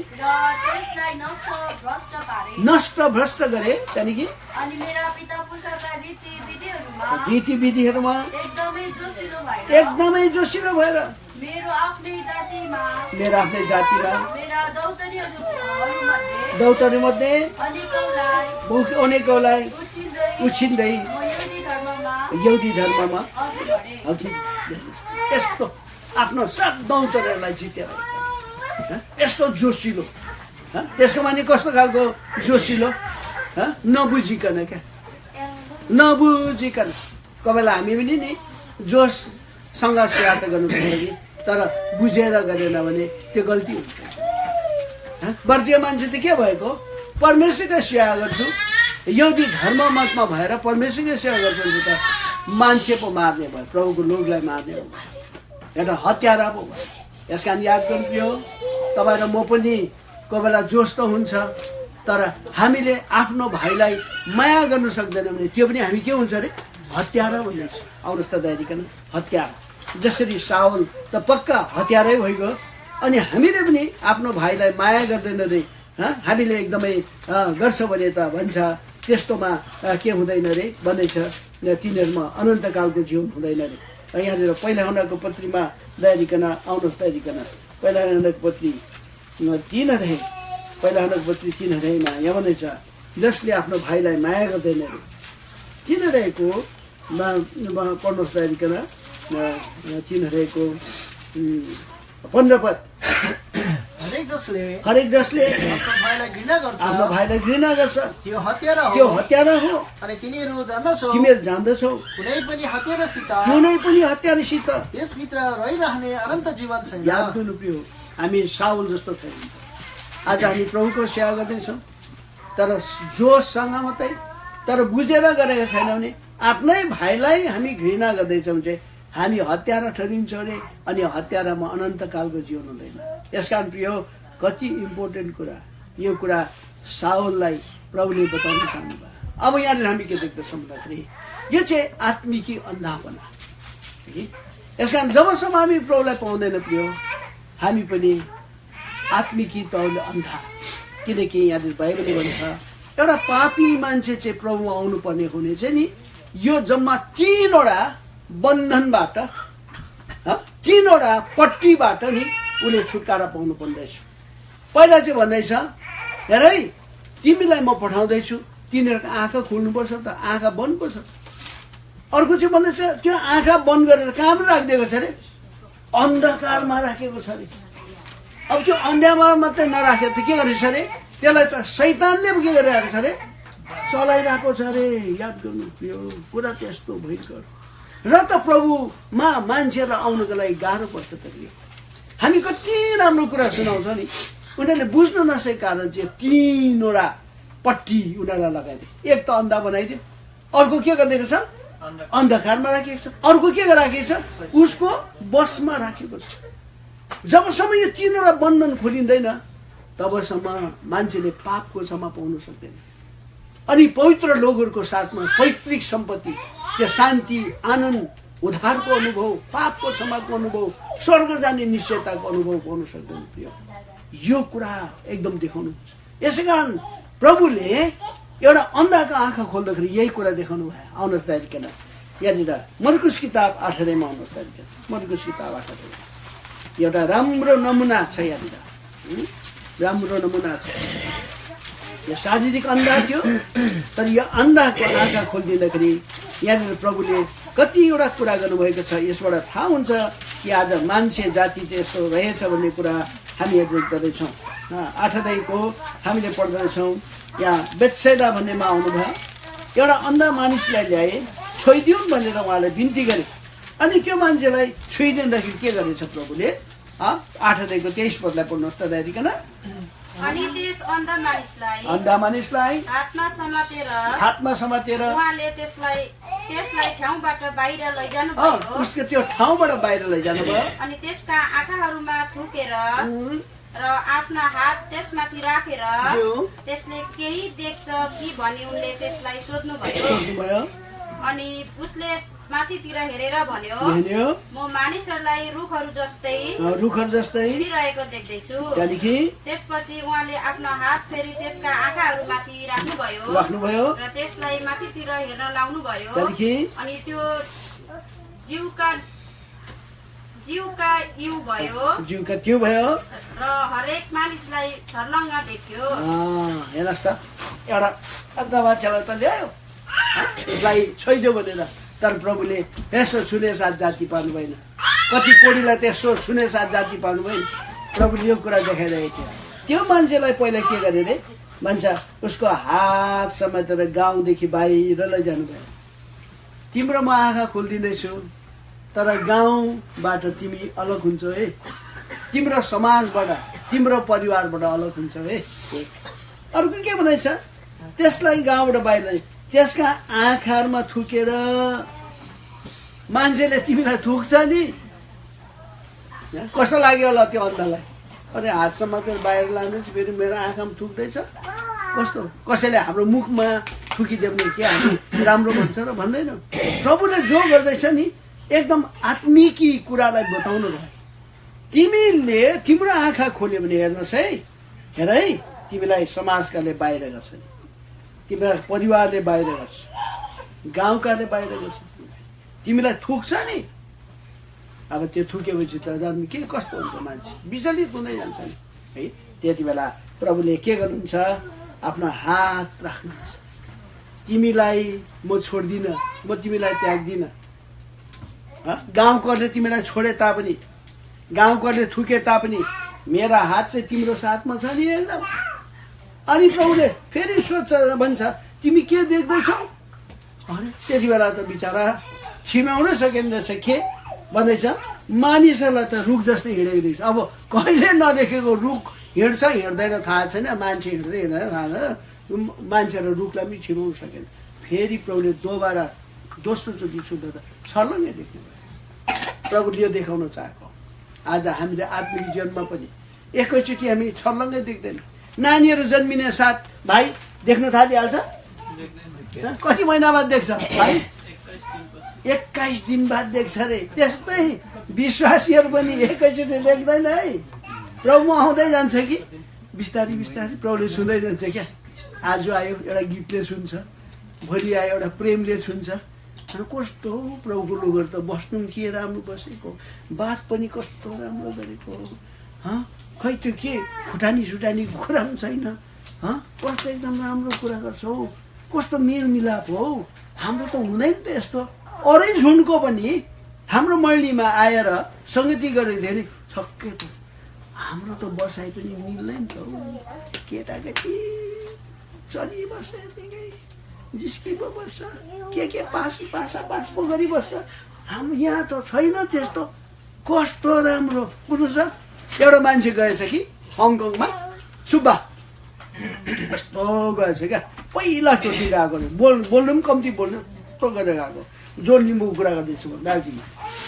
नष्ट भ्रष्ट गरे। त्यहाँदेखि रीतिविधिहरूमा एकदमै जोसिलो भएर मेरो आफ्नै जातिमा दौतरी मध्ये अनेकौलाई उछिन्दै यहुदी धर्ममा यस्तो आफ्नो सब दौतरहरूलाई जितेर यस्तो जोसिलो। त्यसको माने कस्तो खालको जोसिलो? नबुझिकन क्या, नबुझिकन। कोही बेला हामी पनि नि जोससँग सेवा त गर्नुपर्छ कि, तर बुझेर गरेन भने त्यो गल्ती हुन्छ। भारतीय मान्छे चाहिँ के भएको? परमेश्वरकै सेवा गर्छु, यहुदी धर्म मतमा भएर परमेश्वरकै सेवा गर्छु भने त मान्छे पो मार्ने भयो, प्रभुको लोकलाई मार्ने भयो, एउटा हत्यारा पो भयो। यस कारण याद गर्नु पर्यो, तपाईँ र म पनि कोही बेला जोस त हुन्छ, तर हामीले आफ्नो भाइलाई माया गर्नु सक्दैनौँ भने त्यो पनि हामी के हुन्छ अरे? हत्यारा भनिन्छ। आउनुहोस् त दाइकन हत्यारा। जसरी साउल त पक्का हत्यारै भइगयो, अनि हामीले पनि आफ्नो भाइलाई माया गर्दैन रे, हामीले एकदमै गर्छ भने त भन्छ त्यस्तोमा के हुँदैन रे भन्दैछ, तिनीहरूमा अनन्तकालको जीवन हुँदैन रे। यहाँनिर पहिला हुनको पत्रीमा दाइकन आउनुहोस् दाइकन पहिला हुनको पत्री 3 अध्याय, पहिला हुनको पत्री 3 अध्यायमा यहाँ भन्दैछ जसले आफ्नो भाइलाई माया गर्दैन रे। 3 अध्यायको पढ्नुहोस् दाइकन 3 अध्यायको 15 पद। हरेक जसले आफ्नो भाइलाई घृणा गर्छ त्यो हत्यारा हो। अनि तिमीहरू जान्दछौ कुनै पनि हत्यारासित त्यसभित्र रहिरहने अनन्त जीवन छैन। याद गर्नु पर्यो, हामी साउल जस्तो छैन। आज हामी प्रभुको सेवा गर्दैछौँ, तर जोससँग मात्रै, तर बुझेर गरेका छैन भने आफ्नै भाइलाई हामी घृणा गर्दैछौँ चाहिँ हामी हत्यारा ठहरिन्छौँ अरे, अनि हत्यारामा अनन्तकालको जीवन हुँदैन। यस कारण प्रिय कति इम्पोर्टेन्ट कुरा, यो कुरा साउललाई प्रभुले बताउन चाहनुभयो। अब यहाँनिर हामी के देख्दछौँ भन्दाखेरि यो चाहिँ आत्मिकी अन्धापना। यस कारण जबसम्म हामी प्रभुलाई पाउँदैन प्रिय, हामी पनि आत्मिकी तौरले अन्धा। किनकि यहाँनिर बाइबलले भन्छ एउटा पापी मान्छे चाहिँ प्रभुमा आउनुपर्ने हुने चाहिँ नि यो जम्मा 3वटा बन्धनबाट, 3वटा पट्टीबाट नि उसले छुटकारा पाउनु पर्दैछ। पहिला चाहिँ भन्दैछ हेर है तिमीलाई म पठाउँदैछु, तिनीहरूको आँखा खोल्नुपर्छ त, आँखा बन्द पर्छ। अर्को चाहिँ भन्दैछ त्यो आँखा बन्द गरेर कहाँमा राखिदिएको छ अरे? अन्धकारमा राखेको छ अरे। अब त्यो अन्धकारमा मात्रै नराखेर त के गरेछ अरे? त्यसलाई त शैतानले के गरिरहेको छ अरे? चलाइरहेको छ अरे। याद गर्नु यो कुरा त्यस्तो भयङ्कर। र त प्रभुमा मान्छेलाई आउनुको लागि गाह्रो पर्छ त। हामी कति राम्रो कुरा सुनाउँछौँ नि, उनीहरूले बुझ्नु नसकेको कारण चाहिँ 3वटा पट्टी उनीहरूलाई लगाइदिए। एक त अन्धा बनाइदियो, अर्को के गरिदिएको छ? अन्धकारमा राखेको छ, अर्को के राखेको छ? उसको बसमा राखेको छ। जबसम्म यो 3वटा बन्धन खोलिँदैन तबसम्म मान्छेले पापको क्षमा पाउन सक्दैन। अनि पवित्र लोकहरूको साथमा पैतृक सम्पत्ति, त्यो शान्ति, आनन्द उद्धारको अनुभव, पापको क्षमाको अनुभव, स्वर्ग जाने निश्चयताको अनुभव पाउन सक्दैन प्रिय। यो कुरा एकदम देखाउनुहुन्छ। यसै कारण प्रभुले एउटा अन्धाको आँखा खोल्दाखेरि यही कुरा देखाउनु भयो। आउनुहोस् दाइकन यहाँनिर मर्कुस किताब 8 अध्यायमा आउनुहोस् दाइकन। मर्कुस किताब 8 अध्याय एउटा राम्रो नमुना छ यहाँनिर, राम्रो नमुना छ। यो शारीरिक अन्धा थियो, तर यो अन्धाको आँखा खोलिदिँदाखेरि यहाँनिर प्रभुले कतिवटा कुरा गर्नुभएको छ। यसबाट थाहा हुन्छ कि आज मान्छे जाति चाहिँ यस्तो रहेछ भन्ने कुरा हामी यहाँ देख्दछौँ। 8 अध्यायको हामीले पढ्दछौँ। यहाँ बेत्सैदा भन्नेमा आउनुभयो। एउटा अन्धा मानिसलाई ल्याए, छोइदिउन् भनेर उहाँलाई बिन्ती गरे। अनि त्यो मान्छेलाई छोइदिँदाखेरि के गरेछ प्रभुले? 8 अध्यायको 23 पदलाई पढ्नुहोस् त दाइकन। अनि त्यस अन्धा मानिसलाई हातमा समातेर उहाँले त्यसलाई ठाउँबाट बाहिर लैजानु भयो। उसको त्यो ठाउँबाट बाहिर लैजानु भयो। अनि त्यसका आँखाहरूमा थुकेर र आफ्ना हात त्यसमाथि राखेर त्यसले केही देख्छ कि भनी उनले त्यसलाई सोध्नु भयो। अनि उसले माथितिर हेरेर भन्यो, म मानिसहरूलाई रुखहरू जस्तै हिँडिरहेको देख्दैछु। त्यसपछि उहाँले आफ्नो हात फेरि त्यसका आँखाहरूमाथि राख्नुभयो र त्यसलाई माथितिर हेर्न लाउनु भयो। अनि त्यो जिउका त्यो भयो र हरेक मानिसलाई छर्लङ्ग देख्यो। हेर्नुहोस् त, एउटा अन्धा मान्छेलाई त ल्यायो, यसलाई छोइदियो भनेर, तर प्रभुले त्यसो छुने साथ जाति पाउनु भएन। कति कोडीलाई त्यसो छुने साथ जाति पाउनु भएन। प्रभुले यो कुरा देखाइरहेको थियो। त्यो मान्छेलाई पहिला के गरे रे? भन्छ उसको हात समातेर गाउँदेखि बाहिर लैजानु भयो। तिम्रो म आँखा खोलिदिँदैछु, तर गाउँबाट तिमी अलग हुन्छौ है। तिम्रो समाजबाट, तिम्रो परिवारबाट अलग हुन्छौ है। अर्को के भन्दैछ? त्यसलाई गाउँबाट बाहिर, त्यसका आँखाहरूमा थुकेर मान्छेले तिमीलाई थुक्छ नि, कस्तो लाग्यो होला त्यो अन्धालाई? अरे हात समातेर बाहिर लाँदैछ, फेरि मेरो आँखामा थुक्दैछ, कस्तो? कसैले हाम्रो मुखमा थुकिदियो भने के हामी राम्रो भन्छ र भन्दैन? प्रभुले जो गर्दैछ नि एकदम आत्मिकी कुरालाई बताउनु भयो। तिमीले तिम्रो आँखा खोल्यो भने हेर्नुहोस् है, हेर है, तिमीलाई समाजकाले बाहिर गर्छ, तिम्रो परिवारले बाहिर गर्छ, गाउँकाले बाहिर गर्छ, तिमीलाई थुक्छ नि। अब त्यो थुकेपछि त जान्नु के कस्तो हुन्छ? मान्छे विचलित हुँदै जान्छ नि है। त्यति बेला प्रभुले के गर्नुहुन्छ? आफ्नो हात राख्नुहुन्छ। तिमीलाई म छोड्दिनँ, म तिमीलाई त्याग्दिनँ। गाउँकोले तिमीलाई छोडे तापनि, गाउँकोले थुके तापनि मेरा हात चाहिँ तिम्रो साथमा छ नि एकदम। अनि प्रभुले फेरि सोध्छ, भन्छ तिमी के देख्दैछौ? अरे त्यति बेला त बिचरा छिमाउन सकेन रहेछ। के भन्दैछ? मानिसहरूलाई त रुख जस्तै हिँडेको देख्छ। अब कहिले नदेखेको रुख हिँड्छ हिँड्दैन थाहा छैन, मान्छे हिँड्दै हिँड्दैन थाहा छैन, मान्छे र रुखलाई पनि छिमाउन सकेन। फेरि प्रभुले दोबारा दोस्रोचोटि सुन्दा त छर्लङ्गै देख्नु भयो। प्रभुले यो देखाउन चाहेको। आज हामीले आत्मिक जीवनमा पनि एकैचोटि हामी छर्लङ्गै देख्दैन। नानीहरू जन्मिने साथ भाइ देख्न थालिहाल्छ। कति महिना बाद देख्छ भाइ? 21 दिन बाद देख्छ अरे। त्यस्तै विश्वासीहरू पनि एकैचोटि देख्दैन है। प्रभु आउँदै जान्छ कि बिस्तारी बिस्तारी प्रभुले सुन्दै जान्छ क्या। आज आयो एउटा गीतले सुन्छ, भोलि आयो एउटा प्रेमले सुन्छ। कस्तो प्रभुको लुगर त बस्नु के राम्रो बसेको, बात पनि कस्तो राम्रो गरेको, खै त्यो के फुटानी सुटानी कुरा पनि छैन, कस्तो एकदम राम्रो कुरा गर्छ हौ, कस्तो मेल मिलाप हो। हाम्रो त हुँदैन त यस्तो। अरू झुन्डको पनि हाम्रो मण्डलीमा आएर सङ्गति गरेको थियो नि, छक्कै त हाम्रो त बसाइ पनि मिल्दैन त हौ। केटाकेटी चलिबस्छ, यतिकै जिस्की पो बस्छ, के पास पो गरिबस्छ। हाम्रो यहाँ त छैन त्यस्तो। कस्तो राम्रो बुझ्नु छ। एउटा मान्छे गएछ कि हङकङमा, सुब्बा कस्तो गएछ क्या। पहिलाचोटि गएको बोल्नु पनि कम्ती बोल्नु कस्तो गरेर गएको। जो लिम्बूको कुरा गर्दैछु म दार्जिलिङमा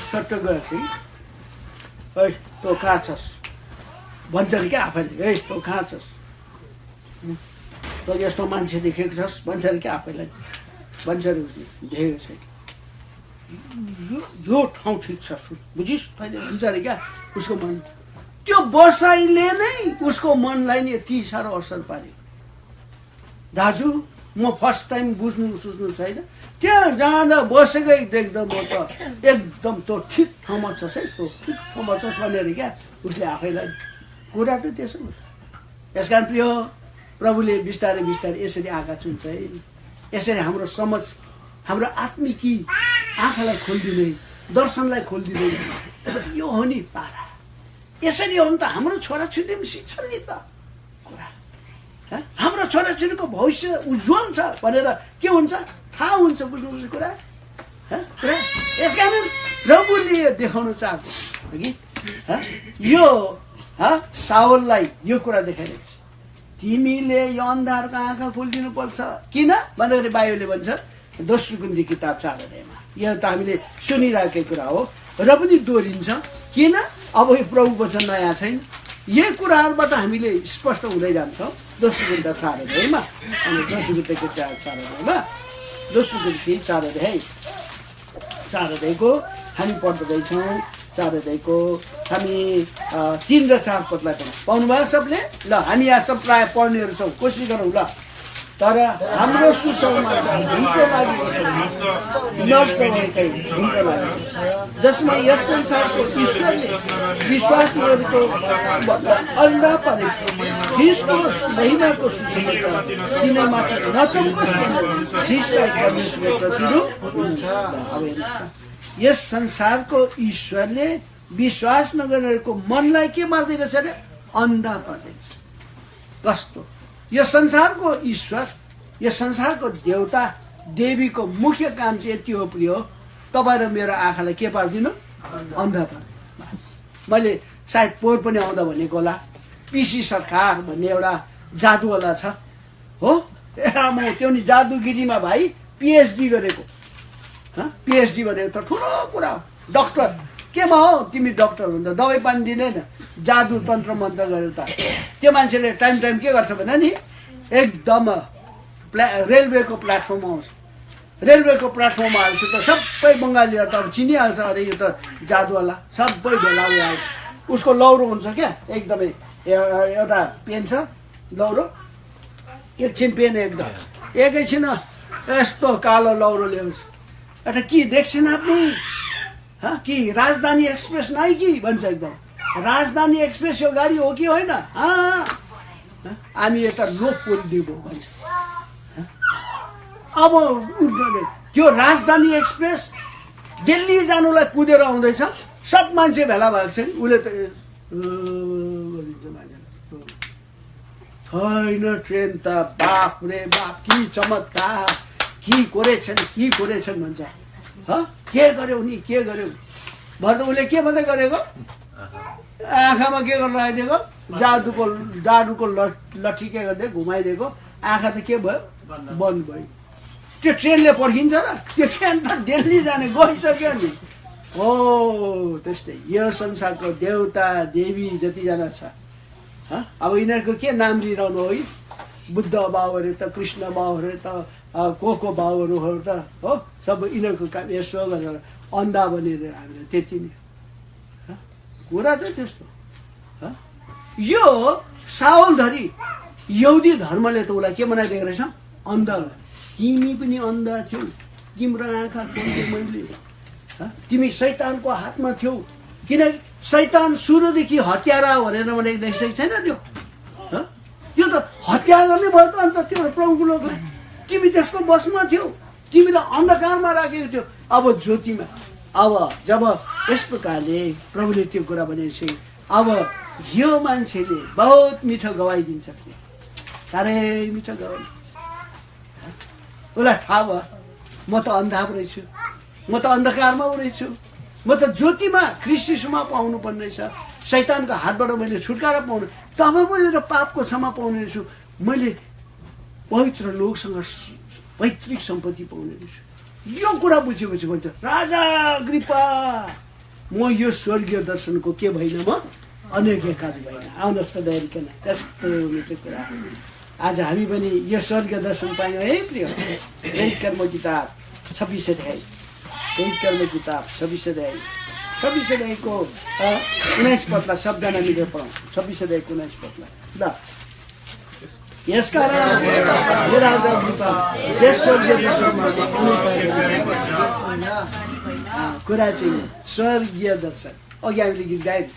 सट्ट गएछ कि, है तँ कहाँ छस् भन्छ अरे क्या आफैले। है तँ कहाँ छस्, तँ यस्तो मान्छे देखेको छस् भन्छ अरे क्या आफैलाई, भन्छ अरे उसले। देखेको छैन यो ठाउँ ठिक छ बुझिस् तैँले भन्छ अरे क्या उसको मन। त्यो बसाइले नै उसको मनलाई नि यति साह्रो असर पार्यो। दाजु म फर्स्ट टाइम बुझ्नु सुझ्नु छैन, त्यहाँ जाँदा बसेकै देख्दा म त एकदम तँ ठिक ठाउँमा छस् है, तँ ठिक ठाउँमा छस् भनेर क्या उसले आफैलाई कुरा त त्यसो हो। यस कारण प्रिय प्रभुले बिस्तारै बिस्तारै यसरी आँखा छुन्छ है, यसरी हाम्रो समझ हाम्रो आत्मिकी आँखालाई खोलिदिने, दर्शनलाई खोलिदिने, यो हो नि पारा। यसरी हो भने त हाम्रो छोराछोरी पनि सिक्छन् नि त कुरा। हाम्रो छोराछोरीको भविष्य उज्जवल छ भनेर के हुन्छ थाहा हुन्छ, बुझ्नुहुन्छ कुरा। यस कारण प्रभुले यो देखाउन चाहेको कि यो साउललाई यो कुरा देखाइरहेको छ, तिमीले यो अन्धारको आँखा खोलिदिनु पर्छ। किन भन्दाखेरि बाइबलले भन्छ दोस्रो कुन्ती किताब 4 अध्यायमा, यो त हामीले सुनिरहेकै कुरा हो र पनि दोहोरिन्छ। किन अब यो प्रभु वचन नयाँ छैन, यही कुराहरूबाट हामीले स्पष्ट हुँदै जान्छौँ। दोस्रो कुन्ती 4 अध्यायमा अनि दोस्रो कुन्तीको 4 अध्यायमा, दोस्रो कुन्ती 4 अध्यायको हामी पढ्दैछौँ। 4 अध्यायको हामी 3 र 4 पदलाई पाउनुभयो सबले? ल हामी यहाँ सब प्रायः पढ्नेहरू छौँ, कोसिस गरौँ ल। तर हाम्रो सुसमाचार झुटो लागेको छ, नष्ट भएकै झुटो लागेको छ, जसमा यस संसारको ईश्वरले विश्वास गरेको अन्धा पारे ख्रिस्टको महिमाको सुसमाचार तिनै मात्र नचम्कोस् भनेर ख्रिस्टलाई परमेश्वरप्रतिको हुन्छ। अब हेर्नुहोस्, यस संसारको ईश्वरले विश्वास नगरेको मनलाई के मार्दिएको छ अरे? अन्धा पार्दैछ। कस्तो यो संसारको ईश्वर, यो संसारको देवता देवीको मुख्य काम चाहिँ यति हो प्रिय, तपाईँ र मेरो आँखालाई के पारिदिनु? अन्धा पारिदिनु। मैले सायद पोहोर पनि आउँदा भनेको होला, पिसी सरकार भन्ने एउटा जादुवाला छ हो, म त्यो नि जादुगिरीमा भाइ पिएचडी गरेको। पिएचडी भनेको त ठुलो कुरा हो, डक्टर केमा हो तिमी? डक्टर हुँदा दबाई पानी दिँदैन, जादु तन्त्र मन्त्र गरेर त त्यो मान्छेले टाइम के गर्छ भन्दा नि एकदम रेलवेको प्लेटफर्ममा आउँछ, रेलवेको प्लेटफर्ममा आएछ त सबै बङ्गालीहरू त अब चिनिहाल्छ, अरे यो त जादुवाला सबै भेला भइहाल्छ। उसको लौरो हुन्छ क्या, एकदमै एउटा पेन छ लौरो, एकछिन पेन एकदम एकैछिन यस्तो कालो लौरो ल्याउँछ। एउटा के देख्छन् आफ्नै कि राजधानी एक्सप्रेस नाइ कि भन्छ, एकदम राजधानी एक्सप्रेस यो गाडी हो कि होइन? हामी एउटा लोक पोलिदिएको भन्छ। अब त्यो राजधानी एक्सप्रेस दिल्ली जानुलाई कुदेर आउँदैछ, सब मान्छे भेला भएको छ। उसले त छैन ट्रेन त, बाप रे बाप कि चमत्कार, कि कोरेछन् भन्छ। के गर्यो नि के गर्यो भर त उसले के भन्दै गरेको? आँखामा के गर्न लगाइदिएको? जादुको लट्ठी के गरिदिएको घुमाइदिएको, आँखा त के भयो? बन्द भयो। त्यो ट्रेनले पर्खिन्छ र? त्यो ट्रेन त दिल्ली जाने गइसक्यो नि। हो त्यस्तै यो संसारको देवता देवी जतिजना छ, अब यिनीहरूको के नाम लिइरहनु हो? बुद्ध बाउहरू त, कृष्ण बाउहरू त, को बाउहरू त हो, सब यिनीहरूको काम यसो गरेर अन्धा बनेर हामीले त्यति नै कुरा चाहिँ त्यस्तो। यो साउलधरि यहुदी धर्मले त उसलाई के बनाइदिएको रहेछ? अन्धा। तिमी पनि अन्धा थियौ, तिम्रो आँखा खोल्थ्यो मैले, तिमी शैतानको हातमा थियौ। किनकि शैतान सुरुदेखि हत्यारा भनेर भनेको देखिसकेको छैन त्यो? त्यो त हत्या गर्ने भयो त अन्त त्यो प्रभुको लोकलाई। तिमी त्यसको बसमा थियौ, तिमीलाई अन्धकारमा राखेको थियो, अब ज्योतिमा। अब जब यस प्रकारले प्रभुले त्यो कुरा भनेपछि अब यो मान्छेले बहुत मिठो गवाइदिन्छ, साह्रै मिठो गवाइदिन्छ। उसलाई थाहा भयो म त अन्धा पो रहेछु, म त अन्धकारमा पो रहेछु, म त ज्योतिमा ख्रिस्टमा पाउनु पर्ने रहेछ, शैतानको हातबाट मैले छुटकारा पाउनु, तब मैले पापको क्षमा पाउने रहेछु, मैले पवित्र लोकसँग पैतृक सम्पत्ति पाउने रहेछु। यो कुरा बुझेपछि भन्छ राजा अग्रिपा, म यो स्वर्गीय दर्शनको के भइन, म अनैज्ञाकारी भइन। आउनुहोस् त दयारिकन, त्यस्तो मिठो कुरा। आज हामी पनि यो स्वर्गीय दर्शन पायौँ है प्रिय। यही कर्म किताब 26 अध्याय प्रेरित कर्म किताब 26 अध्याय 19 पदलाई सबजना मिलेर पढौँ। 26 अध्यायको 19 पदलाई ल। यसकारण हे राजा अग्रिप्पा, यस स्वर्गीय दर्शनमा कुरा चाहिँ स्वर्गीय दर्शन। अघि हामीले गीत गायौँ,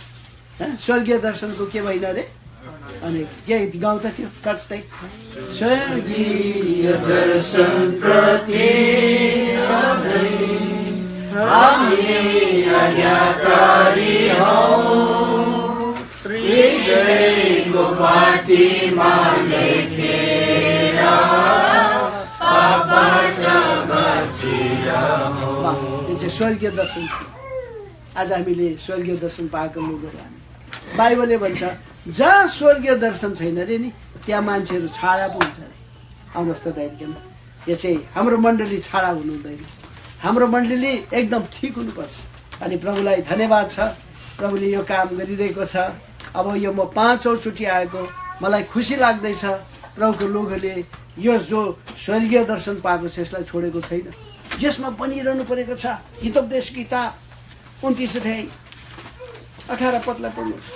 स्वर्गीय दर्शनको के भएन अरे? अनि के गाउँ त थियो कट्टै स्वर्गीय दर्शन प्रति हामी आज्ञाकारी हौँ, हृदयको पाटीमा लेखेर पापबाट बचिरहौँ। यो चाहिँ स्वर्गीय दर्शन थियो। आज हामीले स्वर्गीय दर्शन पाएको लोकहरू हामी। बाइबलले भन्छ जहाँ स्वर्गीय दर्शन छैन अरे नि त्यहाँ मान्छेहरू छाडा पो हुन्छ अरे। आउनुहोस् त दाइकन, यो चाहिँ हाम्रो मण्डली छाडा हुनु हुँदैन। हाम्रो मण्डली एकदम ठिक हुनुपर्छ। अनि प्रभुलाई धन्यवाद छ, प्रभुले यो काम गरिरहेको छ। अब यो म 5औं चोटि आएको, मलाई खुसी लाग्दैछ। प्रभुको लोकहरूले यो जो स्वर्गीय दर्शन पाएको छ यसलाई छोडेको छैन, यसमा बनिरहनु परेको छ। हितोपदेश किताब 29 अध्याय 18 पदलाई पढ्नुहोस्।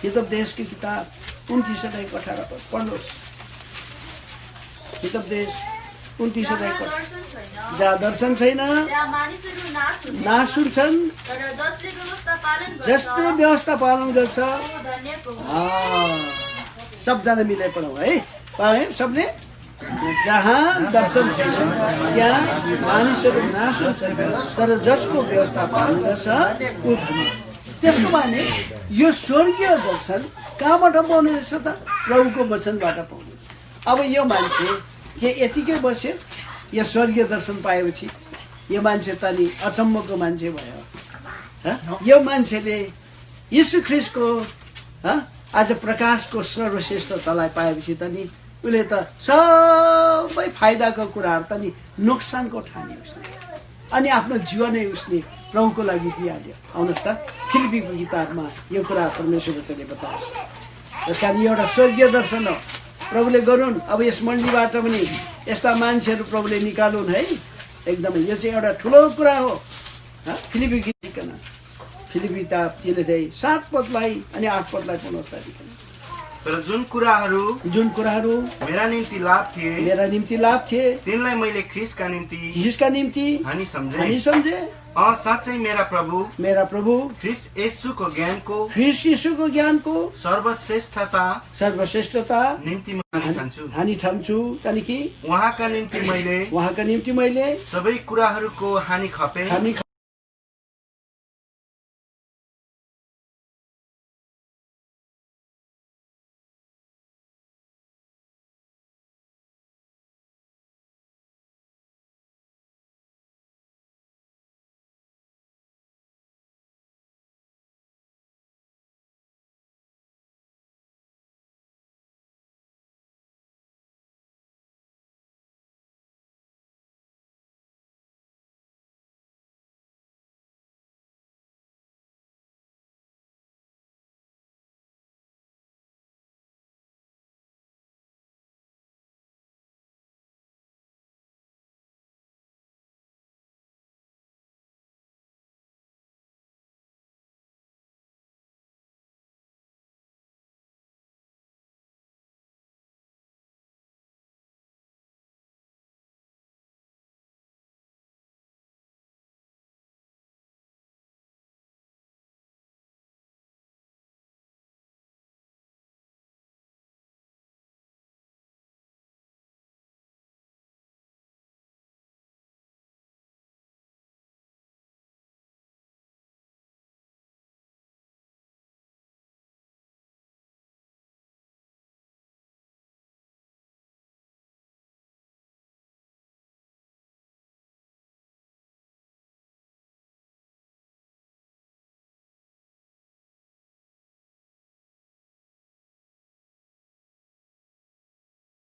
हितोपदेश की किताब 29 अध्याय 18 पद पढ्नुहोस्। हितोपदेश 29 अध्याय जहाँ दर्शन छैन नाश हुन्छन्, जसले व्यवस्था पालन गर्छ। सबजना मिलेर पढौँ है सबले। जहाँ दर्शन छैन त्यहाँ मानिसहरू नाश हुन्छन्, तर जसको व्यवस्था पालन गर्छ ऊ धन्य। त्यसको माने यो स्वर्गीय दर्शन कहाँबाट पाउनुहुनेछ त? प्रभुको वचनबाट पाउनुहुन्छ। अब यो मान्छे के यतिकै बस्यो? यो स्वर्गीय दर्शन पाएपछि यो मान्छे त नि अचम्मको मान्छे भयो। यो मान्छेले यीशु ख्रीष्टको आज प्रकाशको सर्वश्रेष्ठतालाई पाएपछि त नि उसले त सबै फाइदाको कुराहरू त नि नोक्सानको ठान्यो उसले। अनि आफ्नो जीवनै उसले प्रभुको लागि दिइहाल्यो। आउनुहोस् त फिलिपीको किताबमा यो कुरा परमेश्वर वचनले बताउँछ। त्यस कारण यो एउटा स्वर्गीय दर्शन हो, प्रभुले गरून्। अब यस मण्डलीबाट पनि यस्ता मान्छेहरू प्रभुले निकालुन् है। एकदमै यो चाहिँ एउटा ठुलो कुरा हो। फिलिपी किताब 7 पदलाई अनि 8 पदलाई पढ्नुहोस् त। तर जुन कुराहरू मेरा निम्ति लाभ थिए तिनलाई मैले ख्रीष्टका निम्ति हानि सम्झे। साँच्चै मेरा प्रभु ख्रीष्ट येशूको ज्ञानको सर्वश्रेष्ठता निम्ति हानि ठान्छु। त्यहाँदेखि उहाँका निम्ति मैले सबै कुराहरूको हानि खपे।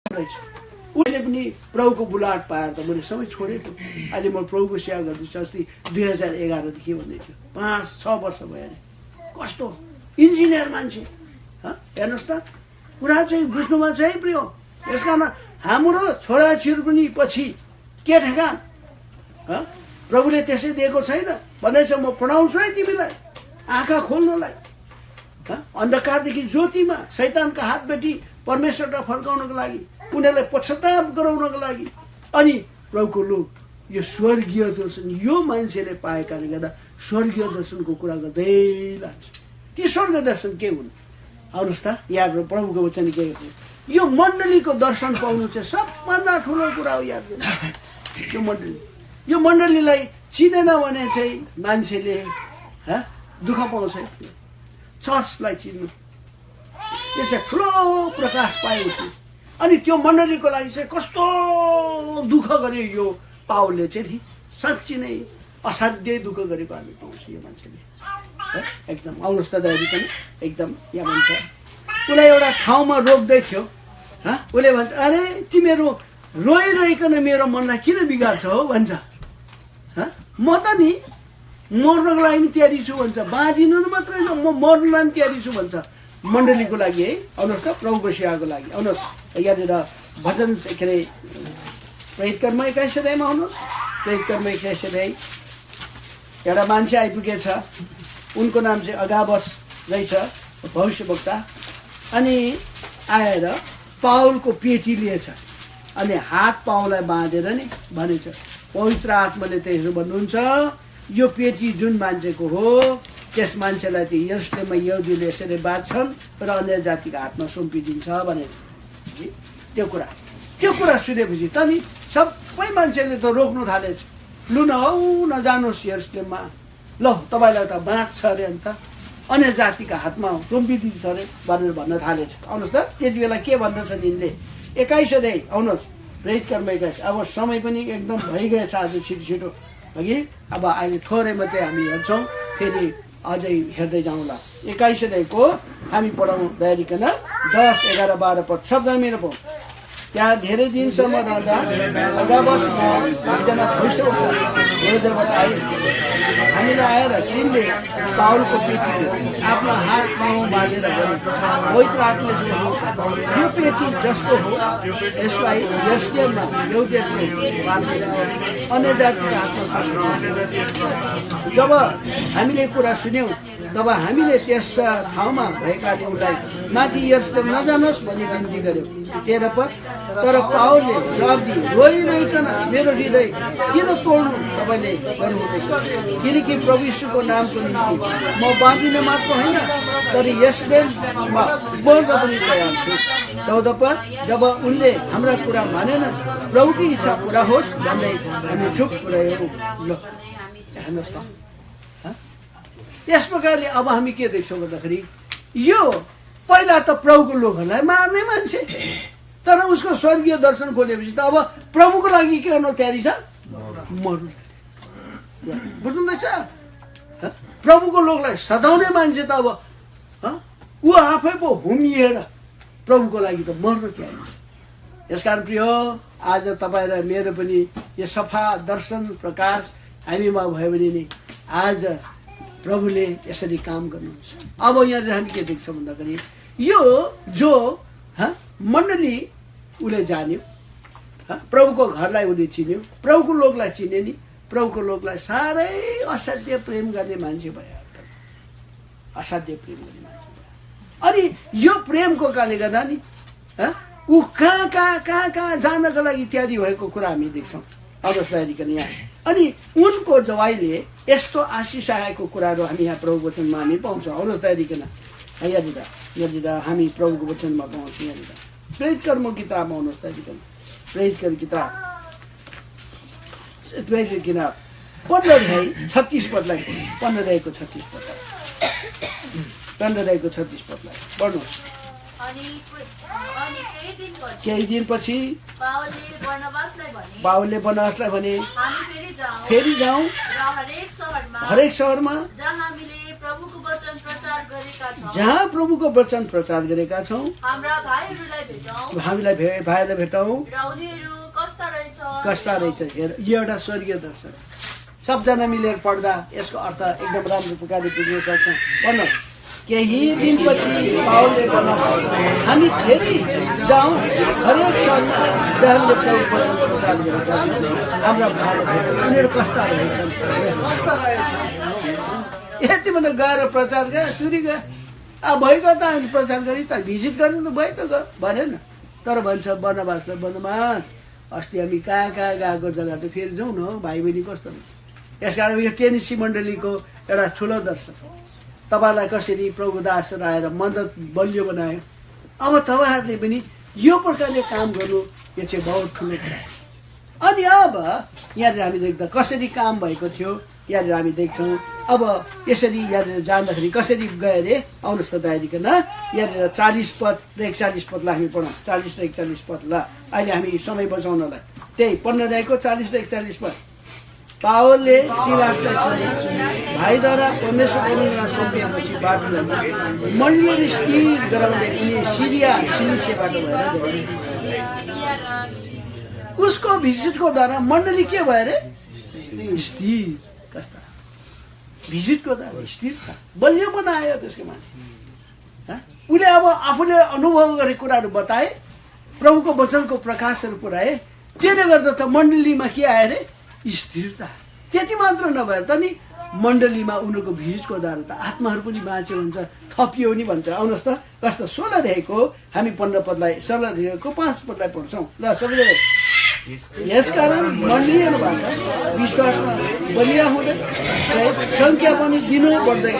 उसले पनि प्रभुको बुलाट पाएर त मैले सबै छोडेको। अहिले म प्रभुको सेवा गर्दैछु। अस्ति 2011 देखि भन्दै थियो, 5-6 वर्ष भयो अरे। कस्तो इन्जिनियर मान्छे हेर्नुहोस् त। कुरा चाहिँ बुझ्नुमा चाहिँ प्रिय। यस कारण हाम्रो छोराछोरी पनि पछि के ठेगान प्रभुले त्यसै दिएको छैन भन्दैछ म पढाउँछु है तिमीलाई आँखा खोल्नलाई, अन्धकारदेखि ज्योतिमा, शैतानका हातबाट परमेश्वरलाई फर्काउनको लागि, उनीहरूलाई पश्चाताप गराउनको लागि। अनि प्रभुको लोक यो स्वर्गीय दर्शन यो मान्छेले पाएकाले गर्दा स्वर्गीय दर्शनको कुरा गर्दै लान्छ। ती स्वर्ग दर्शन के हुन् आउनुहोस् त, याद प्रभुको वचन के हो, यो मण्डलीको दर्शन पाउनु चाहिँ सबभन्दा ठुलो कुरा हो। याद गर्नु, यो मण्डलीलाई चिनेन भने चाहिँ मान्छेले दुःख पाउँछ। चर्चलाई चिन्नु यो चाहिँ ठुलो प्रकाश पाएपछि, अनि त्यो मण्डलीको लागि चाहिँ कस्तो दुःख गर्यो यो पावलले चाहिँ नि, साँच्ची नै असाध्यै दुःख गरेको हामी पाउँछ यो मान्छेले एकदम। आउनुहोस् त दाइ पनि एकदम यहाँ भन्छ, उसलाई एउटा ठाउँमा रोक्दै थियो, उसले भन्छ अरे तिमीहरू रोइकन मेरो मनलाई किन बिगार्छ हो भन्छ। म त नि मर्नको लागि पनि तयारी छु भन्छ, बाँचिनु मात्रै होइन म मर्नुलाई पनि तयारी छु भन्छ मण्डलीको लागि है। आउनुहोस् त प्रभुको सेवाको लागि आउनुहोस्, यहाँनिर भजन के अरे प्रेरितकर्म 21 अध्यायमा आउनुहोस्। प्रेरितकर्म 21 अध्याय एउटा मान्छे आइपुगेछ, उनको नाम चाहिँ अगाबस रहेछ, भविष्यवक्ता। अनि आएर पावलको पेटी लिएछ, अनि हात पाउलाई बाँधेर नि भनेछ, पवित्र आत्माले त्यसो भन्नुहुन्छ यो पेटी जुन मान्छेको हो त्यस मान्छेलाई त्यो यरुशलेममा यहुदीले यसरी बाँध्छन् र अन्य जातिको हातमा सुम्पिदिन्छ भनेर। त्यो कुरा सुनेपछि त नि सबै मान्छेले त रोक्नु थालेछ, लु न हौ नजानुहोस् यरुशलेममा, ल तपाईँलाई त बाँच्छ अरे अन्त अन्य जातिका हातमा सुम्पिदिन्छ अरे भनेर भन्न थालेछ। आउनुहोस् त त्यति बेला के भन्दछन् यिनले 21 अध्याय आउनुहोस्, प्रेरितकर्म 21। अब समय पनि एकदम भइगएछ आज छिटो हगि, अब अहिले थोरै मात्रै हामी हेर्छौँ, फेरि अझै हेर्दै जाउँला। 21 अध्यायको हामी पढाउँ दयारिकन 10, 11, 12 पद शब्द मेरो पाउँ। त्यहाँ धेरै दिनसम्म रहँदा अगाबस एकजना भविष्यवक्ता यहुदाबाट आए, हामीलाई आएर तिनले पावलको पेटीले आफ्नो हात पाउ बाँधेर भने, पवित्र आत्मासँग यो पेटी जसको हो यसलाई यरुशलेममा यहुदीहरूले बाँधेर अन्य जातिको हातमा सुम्पिदिन्छ। जब हामीले कुरा सुन्यौँ तब हामीले त्यस ठाउँमा भएकाले उसलाई माथि यरुशलेम नजानुहोस् भनी बिन्ती गर्यो। 13 पद, तर पावलले जवाब दिए, रोइकन मेरो हृदय किन तोड्नु तपाईँले गर्नुहुँदैछ, किनकि प्रभु यीशुको नामको निम्ति म बाँधिन मात्र होइन तर यरुशलेममा मर्न पनि तयार छु। 14 पद, जब उनले हाम्रा कुरा मानेन प्रभुकी इच्छा पुरा होस् भन्दै हामी चुप पुर्यायौँ। ल हेर्नुहोस् त, यस प्रकारले अब हामी के देख्छौँ भन्दाखेरि यो पहिला त प्रभुको लोकहरूलाई मार्ने मान्छे, तर उसको स्वर्गीय दर्शन खोलेपछि त अब प्रभुको लागि के गर्नु तयारी छ, मर्नु। बुझ्नुहुँदैछ, प्रभुको लोकलाई सताउने मान्छे त अब ऊ आफै पो हुमिएर प्रभुको लागि त मर्न तयारी छ। यसकारण प्रिय आज तपाईँ र मेरो पनि यो सफा दर्शन प्रकाश हामीमा भयो भने नि आज प्रभुले यसरी काम गर्नुहुन्छ। अब यहाँनिर हामी के देख्छौँ भन्दाखेरि यो जो मण्डली उसले जान्यो, प्रभुको घरलाई उसले चिन्यो, प्रभुको लोकलाई चिन्यो नि, प्रभुको लोकलाई साह्रै असाध्य प्रेम गर्ने मान्छे भयो, असाध्य प्रेम गर्ने मान्छे भयो। अनि यो प्रेमको कारणले गर्दा नि ऊ कहाँ जानको लागि तयारी भएको कुरा हामी देख्छौँ। अगस्त बाहिरिकन यहाँ अनि उनको जवाईले यस्तो आशिष आएको कुराहरू हामी यहाँ प्रभुको वचनमा हामी पाउँछौँ। अगस्त बाहिरिकन यहाँनिर हामी प्रभुको वचनमा पाउँछौँ। यहाँनिर प्रेरितकर्म किताबमा आउनुहोस् बाहिरिकन, प्रेरितकर्म किताब 15 अध्याय 36 पदलाई, 15 अध्यायको 36 पदलाई, 15 अध्यायको 36 पदलाई पढ्नुहोस्। केही दिनपछि पावलले बर्नबासलाई भने, फेरि जाउँ हरेक शहरमा जहाँ प्रभुको वचन प्रचार गरेका छौँ, हामीलाई भाइहरूलाई भेटौँ कस्ता रहेछ। हेर, यो एउटा स्वर्गीय दर्शन, सबजना मिलेर पढ्दा यसको अर्थ एकदम राम्रो प्रकारले बुझ्न सक्छौँ। भन्नुहोस् केही दिनपछि पावलले भन्न हामी फेरि जाउँ हरेक साल जहाँ हामीले प्रभु वचन प्रचार गरेका छौँ हाम्रा भाइहरू उनीहरू कस्ता रहेछन् यति मात्रै गएर प्रचार गरे सुरी गयो अब भएको त हामी प्रचार गरी त भिजिट गर्नु त भयो त गयो भनेन तर भन्छ बनोबास अस्ति हामी कहाँ गएको जग्गा त फेरि जाउँ न भाइ बहिनी कस्तो हुन्छ यसकारण यो टेनिसी मण्डलीको एउटा ठुलो दर्शन तपाईँलाई कसरी प्रभु दासहरू आएर मद्दत बलियो बनायो अब तपाईँहरूले पनि यो प्रकारले काम गर्नु यो चाहिँ बहुत ठुलो कुरा अनि अब यहाँनिर हामी देख्दा कसरी काम भएको थियो यहाँनिर हामी देख्छौँ अब यसरी यहाँनिर जाँदाखेरि कसरी गयो अरे आउनुहोस् त दाइकन यहाँनिर 40 पद र 41 पदलाई हामी पढौँ 40 र 41 पद ल अहिले हामी समय बचाउनलाई त्यही 15 अध्यायको 40 र 41 पद पावलले सिलासलाई भाइद्वारा परमेश्वरको सुम्पिएपछि बाटो लगे मण्डलीहरू स्थिर गराउँदै उनी सिरिया सिलिसियाबाट भएर गए उसको भिजिटको द्वारा मण्डली के भयो अरे स्थिर कस्ता भिजिटको द्वारा स्थिरता बलियो बनायो त्यसको मान्छे उसले अब आफूले अनुभव गरेको कुराहरू बताए प्रभुको वचनको प्रकाशहरू पुऱ्याए त्यसले गर्दा त मण्डलीमा के आयो अरे स्थिरता त्यति मात्र नभएर त नि मण्डलीमा उनीहरूको भिजको द्वारा त आत्माहरू पनि बाँच्यो भन्छ थपियो नि भन्छ आउनुहोस् त कस्तो 16 अध्यायको हामी 15 पदलाई 16 अध्यायको 5 पदलाई पढ्छौँ ल सबैजना यसकारण मण्डलीहरूबाट विश्वासमा बलिया हुँदै सङ्ख्या पनि दिनु बढ्दै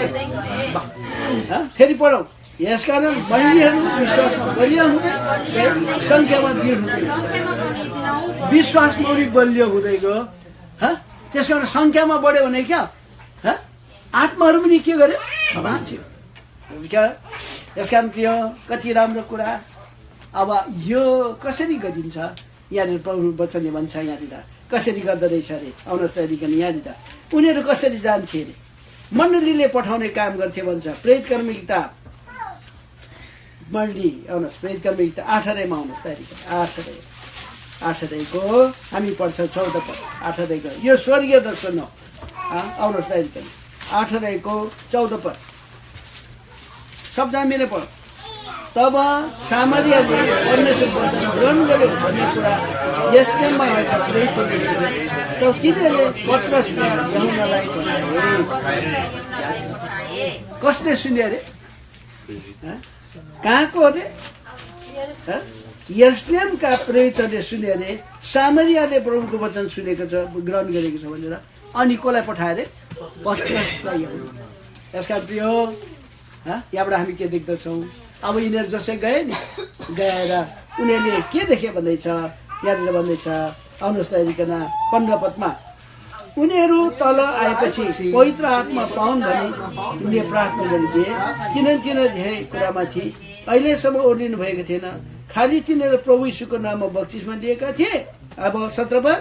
फेरि पढौँ यसकारण मण्डलीहरू विश्वासमा बलिया हुँदै सङ्ख्यामा दिनु हुँदै विश्वासमा पनि बलियो हुँदै गयो त्यस कारण सङ्ख्यामा बढ्यो भने क्या आत्माहरू पनि के गर्यो बाँच्यो त्यस कारण प्रिय कति राम्रो कुरा अब यो कसरी गरिन्छ यहाँनिर प्रभु वचनले भन्छ यहाँनिर कसरी गर्दो रहेछ अरे आउनुहोस् त यहाँनिर उनीहरू कसरी जान्थे अरे मण्डलीले पठाउने काम गर्थे भन्छ प्रेरित कर्म किताब मण्डली आउनुहोस् प्रेरित कर्म किताब 8 अध्यायमा आउनुहोस् त 8 अध्यायको हामी पढ्छौँ 14 पद 8 अध्यायको यो स्वर्गीय दर्शन हो आउनुहोस् त 8 अध्यायको 14 पद सबजना मिले पढ तब सामरियाले परमेश्वरको वचन ग्रहण गर्यो भन्ने कुरा यस्तैमा भएका प्रेरितहरूले सुने तब तिनीहरूले पत्रस र यूहन्नालाई कसले सुन्यो अरे कहाँको अरे यरुशलेमका प्रेरितहरूले सुन्यो अरे सामरियाले प्रभुको वचन सुनेको छ ग्रहण गरेको छ भनेर अनि कसलाई पठायो अरे पत्रसलाई यसका प्रिय यहाँबाट हामी के देख्दछौँ अब यिनीहरू जसै गए नि गएर उनीहरूले के देखे भन्दैछ यहाँनिर भन्दैछ आउनुहोस् त हेरिकन 15 पदमा उनीहरू तल आएपछि पवित्र आत्मा पाउन् भने उनले प्रार्थना गरिदिए किनभने तिनीहरू धेरै कुरामा थिए अहिलेसम्म ओर्लिनु भएको थिएन खालि तिनीहरू प्रभु यीशुको नाममा बक्तिस्मा दिएका थिए अब 17 पद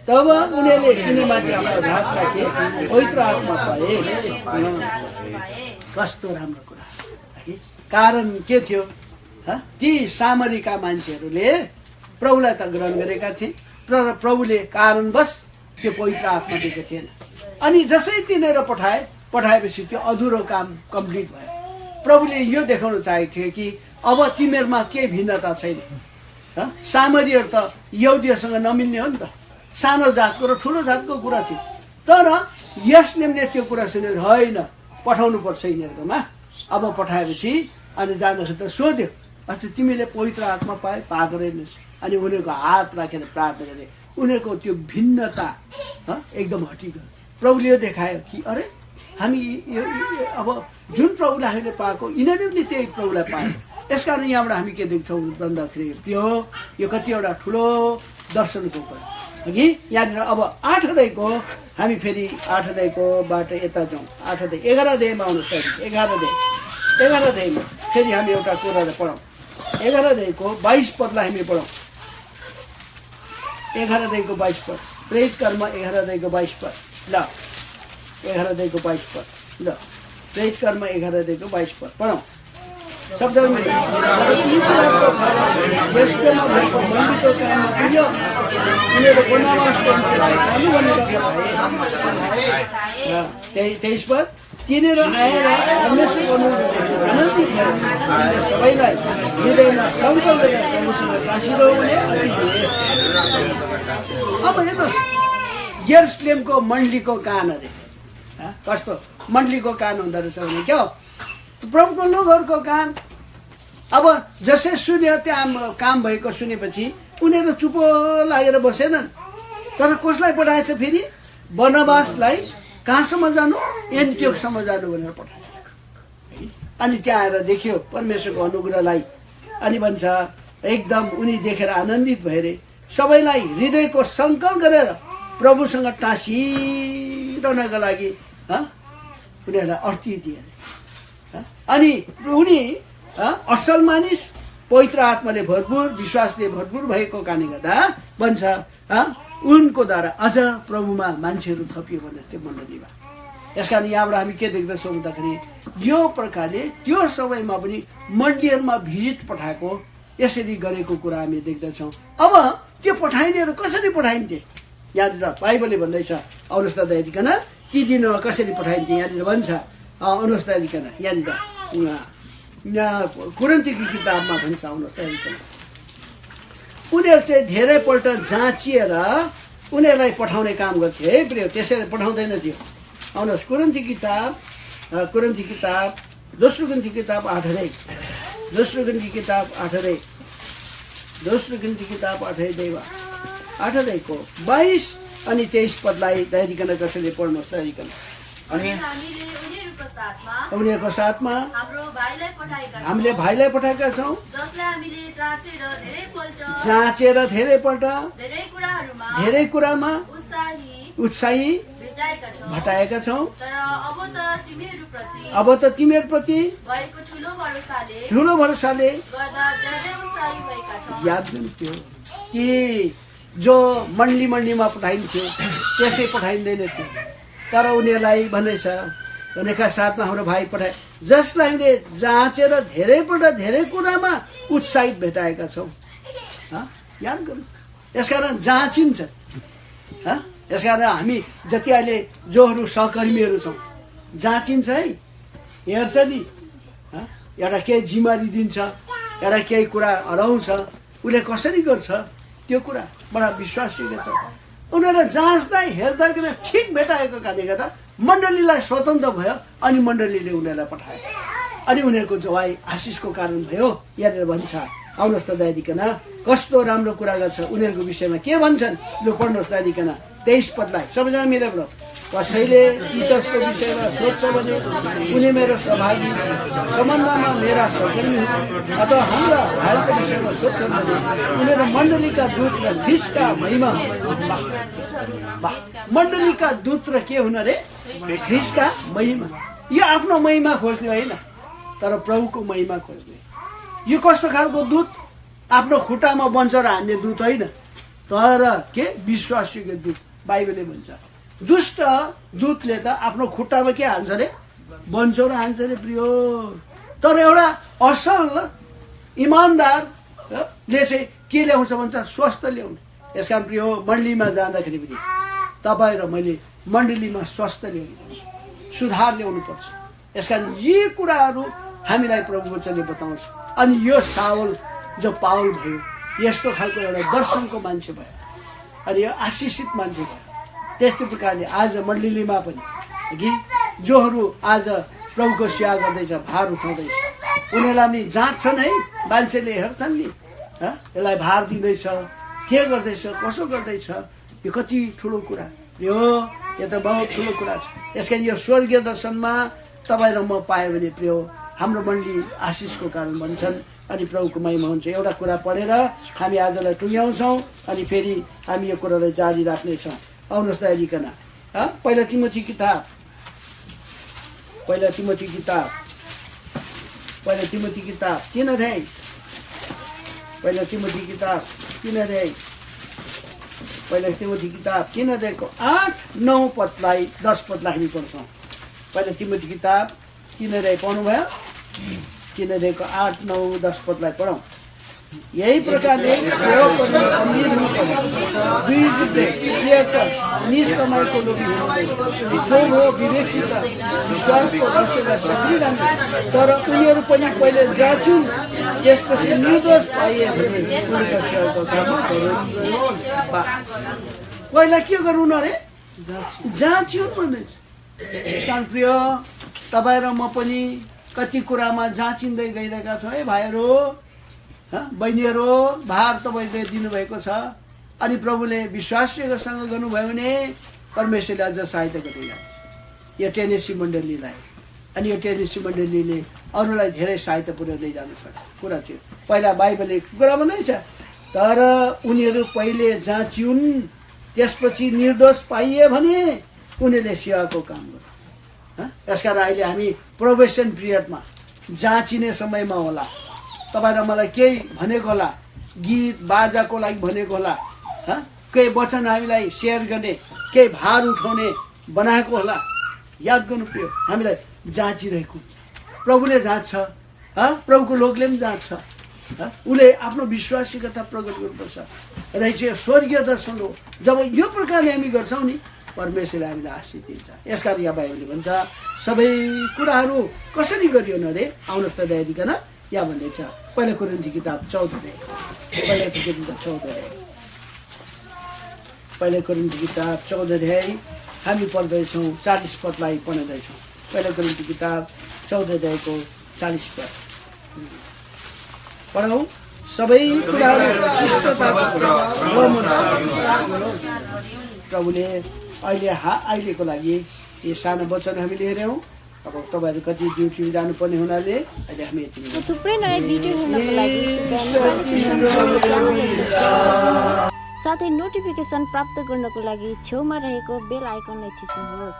तब उनीहरूले तिनीमाथि आफ्नो हात राखे पवित्र आत्मा पाए कस्तो राम्रो कुरा कारण के थियो ती सामरीका मान्छेहरूले प्रभुलाई त ग्रहण गरेका थिए तर प्रभुले कारणवश त्यो पवित्र आत्मा दिएको थिएन अनि जसै तिनीहरू पठाएपछि त्यो अधुरो काम कम्प्लिट भयो प्रभुले यो देखाउन चाहेको थियो कि अब तिमीहरूमा के भिन्नता छैन सामरीहरू त यहुदीहरूसँग नमिल्ने हो नि त सानो जातको र ठुलो जातको कुरा थियो तर यरुशलेमले त्यो कुरा सुनेर होइन पठाउनु पर्छ यिनीहरूकोमा अब पठाएपछि अनि जाँदाखेरि त सोध्यो अच्छा तिमीले पवित्र आत्मा पाएको रहेनस् अनि उनीहरूको हात राखेर प्रार्थना गरे उनीहरूको त्यो भिन्नता एकदम हटिगयो प्रभुले यो देखायो कि अरे हामी अब जुन प्रभुलाई हामीले पाएको यिनीहरूले पनि त्यही प्रभुलाई पायो यसकारण यहाँबाट हामी के देख्छौँ भन्दाखेरि प्रिय यो कति एउटा ठुलो दर्शनको कुरा कि यहाँनिर अब 8 अध्यायको हामी फेरि 8 अध्यायकोबाट यता जाउँ 8 अध्याय 11 अध्यायमा आउनुहोस् 11 अध्यायमा फेरि हामी एउटा कुरालाई पढौँ 11 अध्यायको 22 पदलाई हामी पढौँ 11 अध्यायको 22 पद प्रेरित कर्म 11 अध्यायको 22 पद ल 11 अध्यायको 22 पद ल प्रेरित कर्म 11 अध्यायको 22 पद पढौँ शब्दमा यस्तोमा भएको मण्डलीको काममा पुग्यो उनीहरू वनवास गर्नु भनेर 23 पद तिनीहरू आएर परमेश्वरको अनुग्रह देखेर आनन्दित भए तिनीहरूले सबैलाई हृदयमा सङ्कल्प गरेर प्रभुसँग टाँसिरह्यो भने अति धेरै। अब हेर्नुहोस् यरुशलेमको मण्डलीको कान अरे कस्तो मण्डलीको कान हुँदो रहेछ भने क्या हो प्रभुको लोकहरूको कान। अब जसै सुन्यो त्यहाँ काम भएको सुनेपछि उनीहरू चुपो लागेर बसेनन्। तर कसलाई पठाएछ फेरि बर्नबासलाई कहाँसम्म जानु एन्टियोखसम्म जानु भनेर पठाएछ। अनि त्यहाँ आएर देख्यो परमेश्वरको अनुग्रहलाई अनि भन्छ एकदम उनी देखेर आनन्दित भए सबैलाई हृदयको सङ्कल्प गरेर प्रभुसँग टाँसिरहनका लागि उनीहरूलाई अर्थी दिए। अनि उनी असल मानिस पवित्र आत्माले भरपुर विश्वासले भरपुर भएको कारणले गर्दा भन्छ उनको द्वारा अझ प्रभुमा मान्छेहरू थपियो भने त्यो मण्डलीमा। यस कारण यहाँबाट हामी के देख्दछौँ भन्दाखेरि यो प्रकारले त्यो समयमा पनि मण्डलीहरूमा भिजिट पठाएको यसरी गरेको कुरा हामी देख्दछौँ। अब त्यो पठाइनेहरू कसरी पठाइन्थे यहाँनिर बाइबलले भन्दैछ आउनुहोस् त हेरिकन ती दिनमा कसरी पठाइन्थे यहाँनिर भन्छ आउनुहोस् त हेरिकन यहाँनिर यहाँ कोरिन्थीको किताबमा भन्छ आउनुहोस् त हेरिकन उनीहरू चाहिँ धेरैपल्ट जाँचिएर उनीहरूलाई पठाउने काम गर्थे है प्रिय त्यसरी पठाउँदैन थियो। आउनुहोस् कोरिन्थी किताब दोस्रो ग्रन्थी किताब 8 अध्याय दोस्रो ग्रन्थी किताब 8 अध्यायको 22 अनि 23 पदलाई हेरिकन कसैले पढ्नुहोस् त हेरिकन। अनि उनीहरूको साथमा हामीले भाइलाई पठाएका छौँ जाँचेर धेरैपल्ट धेरै कुरामा उत्साही भटाएका छौँ। अब त तिमीहरूप्रति ठुलो भरोसाले याद थियो कि जो मण्डलीमा पठाइन्थ्यो त्यसै पठाइँदैन थियो। तर उनीहरूलाई भन्दैछ भनेका साथमा हाम्रो भाइ पठाए जसलाई हामीले जाँचेर धेरैपल्ट धेरै कुरामा उत्साहित भेटाएका छौँ। याद गर्नु यसकारण जाँचिन्छ। यसकारण हामी जति अहिले जोहरू सहकर्मीहरू छौँ जाँचिन्छ है हेर्छ नि एउटा केही जिम्मेवारी दिन्छ एउटा केही कुरा हराउँछ उसले कसरी गर्छ त्यो कुरा बडा विश्वासयोग्य छ। उनीहरूलाई जाँच्दा हेर्दाखेरि ठिक भेटाएको कारणले गर्दा मण्डलीलाई स्वतन्त्र भयो अनि मण्डलीले उनीहरूलाई पठायो अनि उनीहरूको जवाई आशिषको कारण भयो। यहाँनिर भन्छ आउनुहोस् त दाइदिकन कस्तो राम्रो कुरा गर्छ उनीहरूको विषयमा के भन्छन् लु पढ्नुहोस् दाइदिकन 23 पदलाई सबैजना मिलेर कसैले तीतसको विषयमा सोध्छ भने उनी मेरो सहभागी सम्बन्धमा मेरा सहकर्मी अथवा हाम्रा भाइको विषयमा सोध्छन् भने उनीहरू मण्डलीका दूत र ख्रिस्टका महिमा मण्डलीका दूत र के हुन रे ख्रिस्टका महिमा। यो आफ्नो महिमा खोज्ने होइन तर प्रभुको महिमा खोज्ने। यो कस्तो खालको दूत आफ्नो खुट्टामा बन्चर हान्ने दूत होइन तर के विश्वासयोग्य दूत। बाइबलले भन्छ दुष्ट दूतले त आफ्नो खुट्टामा के हान्छ रे बन्चरो हान्छ रे प्रियो। तर एउटा असल इमान्दारले चाहिँ के ल्याउँछ भन्छ स्वास्थ्य ल्याउने। यसकारण प्रियो मण्डलीमा जाँदाखेरि पनि तपाईँ र मैले मण्डलीमा स्वास्थ्य ल्याउनुपर्छ सुधार ल्याउनुपर्छ। यसकारण यी कुराहरू हामीलाई प्रभु वचनले बताउँछ। अनि यो साउल जो पाउल भयो यस्तो खालको एउटा दर्शनको मान्छे भयो अनि यो आशिषित मान्छे भयो। त्यस्तै प्रकारले आज मण्डलीमा पनि कि जोहरू आज प्रभुको सेवा गर्दैछ भार उठाउँदैछ उनीहरूलाई पनि जाँच्छन् है मान्छेले हेर्छन् नि यसलाई भार दिँदैछ के गर्दैछ कसो गर्दैछ यो कति ठुलो कुरा यो त बहुत ठुलो कुरा छ। यसकारण यो स्वर्गीय दर्शनमा तपाईँ र म पायो भने प्रियो हाम्रो मण्डली आशिषको कारण भन्छन् अनि प्रभुको महिमा हुन्छ। एउटा कुरा पढेर हामी आजलाई टुङ्ग्याउँछौँ अनि फेरि हामी यो कुरालाई जारी राख्नेछौँ। आउनुहोस् त हेरिकन पहिला तिमोथी किताब पहिला तिमोथी किताब 3 अध्याय पहिला तिमोथी किताब 3 अध्याय पहिला तिमोथी किताब 3 अध्यायको 8-9 पदलाई 10 पदलाई हामी पढ्छौँ। पहिला तिमोथी किताब 3 अध्याय पढ्नुभयो 3 अध्यायको 8-9-10 पदलाई पढौँ। यही प्रकारले सेवकहरू अमीर हुनुपर्छ, दुईजुटे प्रियकर, निज कमाइको लोभी हुनुहुँदैन, जो हो विवेकसित विश्वासको रहस्यका सक्रिय, तर उनीहरू पनि पहिले जाँचुन्, त्यसपछि निर्दोष पाइए भने उनीहरूको सेवाको काममा गरून्। पहिला के गरौँ अरे? जाँच्युन् भन्दैछ। यसकारण प्रिय, तपाईँ र म पनि कति कुरामा जाँचिँदै गइरहेका छौँ है भाइहरू, बहिनीहरू। भार तपाईँले दिनुभएको छ, अनि प्रभुले विश्वाससँग गर्नुभयो भने परमेश्वरले अझ सहायता गर्दै जान्छ यो टेनेसी मण्डलीलाई, अनि यो टेनेसी मण्डलीले अरूलाई धेरै सहायता पुर्याउँदै जान सक्छ। कुरा चाहिँ पहिला बाइबलले कुरा भन्दैछ, तर उनीहरू पहिले जाँच्युन्, त्यसपछि निर्दोष पाइए भने उनीहरूले सेवाको काम गर्नु। यसकारण अहिले हामी प्रोबेसन पिरियडमा जाँचिने समयमा होला। तपाईँ र मलाई केही भनेको होला, गीत बाजाको लागि भनेको होला, केही वचन हामीलाई सेयर गर्ने, केही भार उठाउने बनाएको होला। याद गर्नु प्रिय, हामीलाई जाँचिरहेको हुन्छ। प्रभुले जाँच्छ, प्रभुको लोकले पनि जाँच्छ। उसले आफ्नो विश्वासिकता प्रकट गर्नुपर्छ। र चाहिँ स्वर्गीय दर्शन हो। जब यो प्रकारले हामी गर्छौँ नि, परमेश्वरले हामीलाई आशीष दिन्छ। यसकारण यहाँ बाइबलले भन्छ सबै कुराहरू कसरी गरियो न अरे? आउनुहोस् त दयादिकन यहाँ भन्दैछ पहिला कोरिन्थी किताब 14 अध्याय हामी पढ्दैछौँ, 40 पदलाई पढ्दैछौँ। पहिला कोरिन्थी किताब 14 अध्यायको 40 पद पढौँ। सबै कुराहरू प्रभुले अहिलेको लागि यो सानो वचन हामी लिएर आउँ। अब तपाईँहरू कति ड्युटी जानुपर्ने हुनाले अहिले हामी थुप्रै नयाँ भिडियो हेर्नको लागि साथै नोटिफिकेसन प्राप्त गर्नको लागि छेउमा रहेको बेल आइकनलाई थिच्नुहोस्।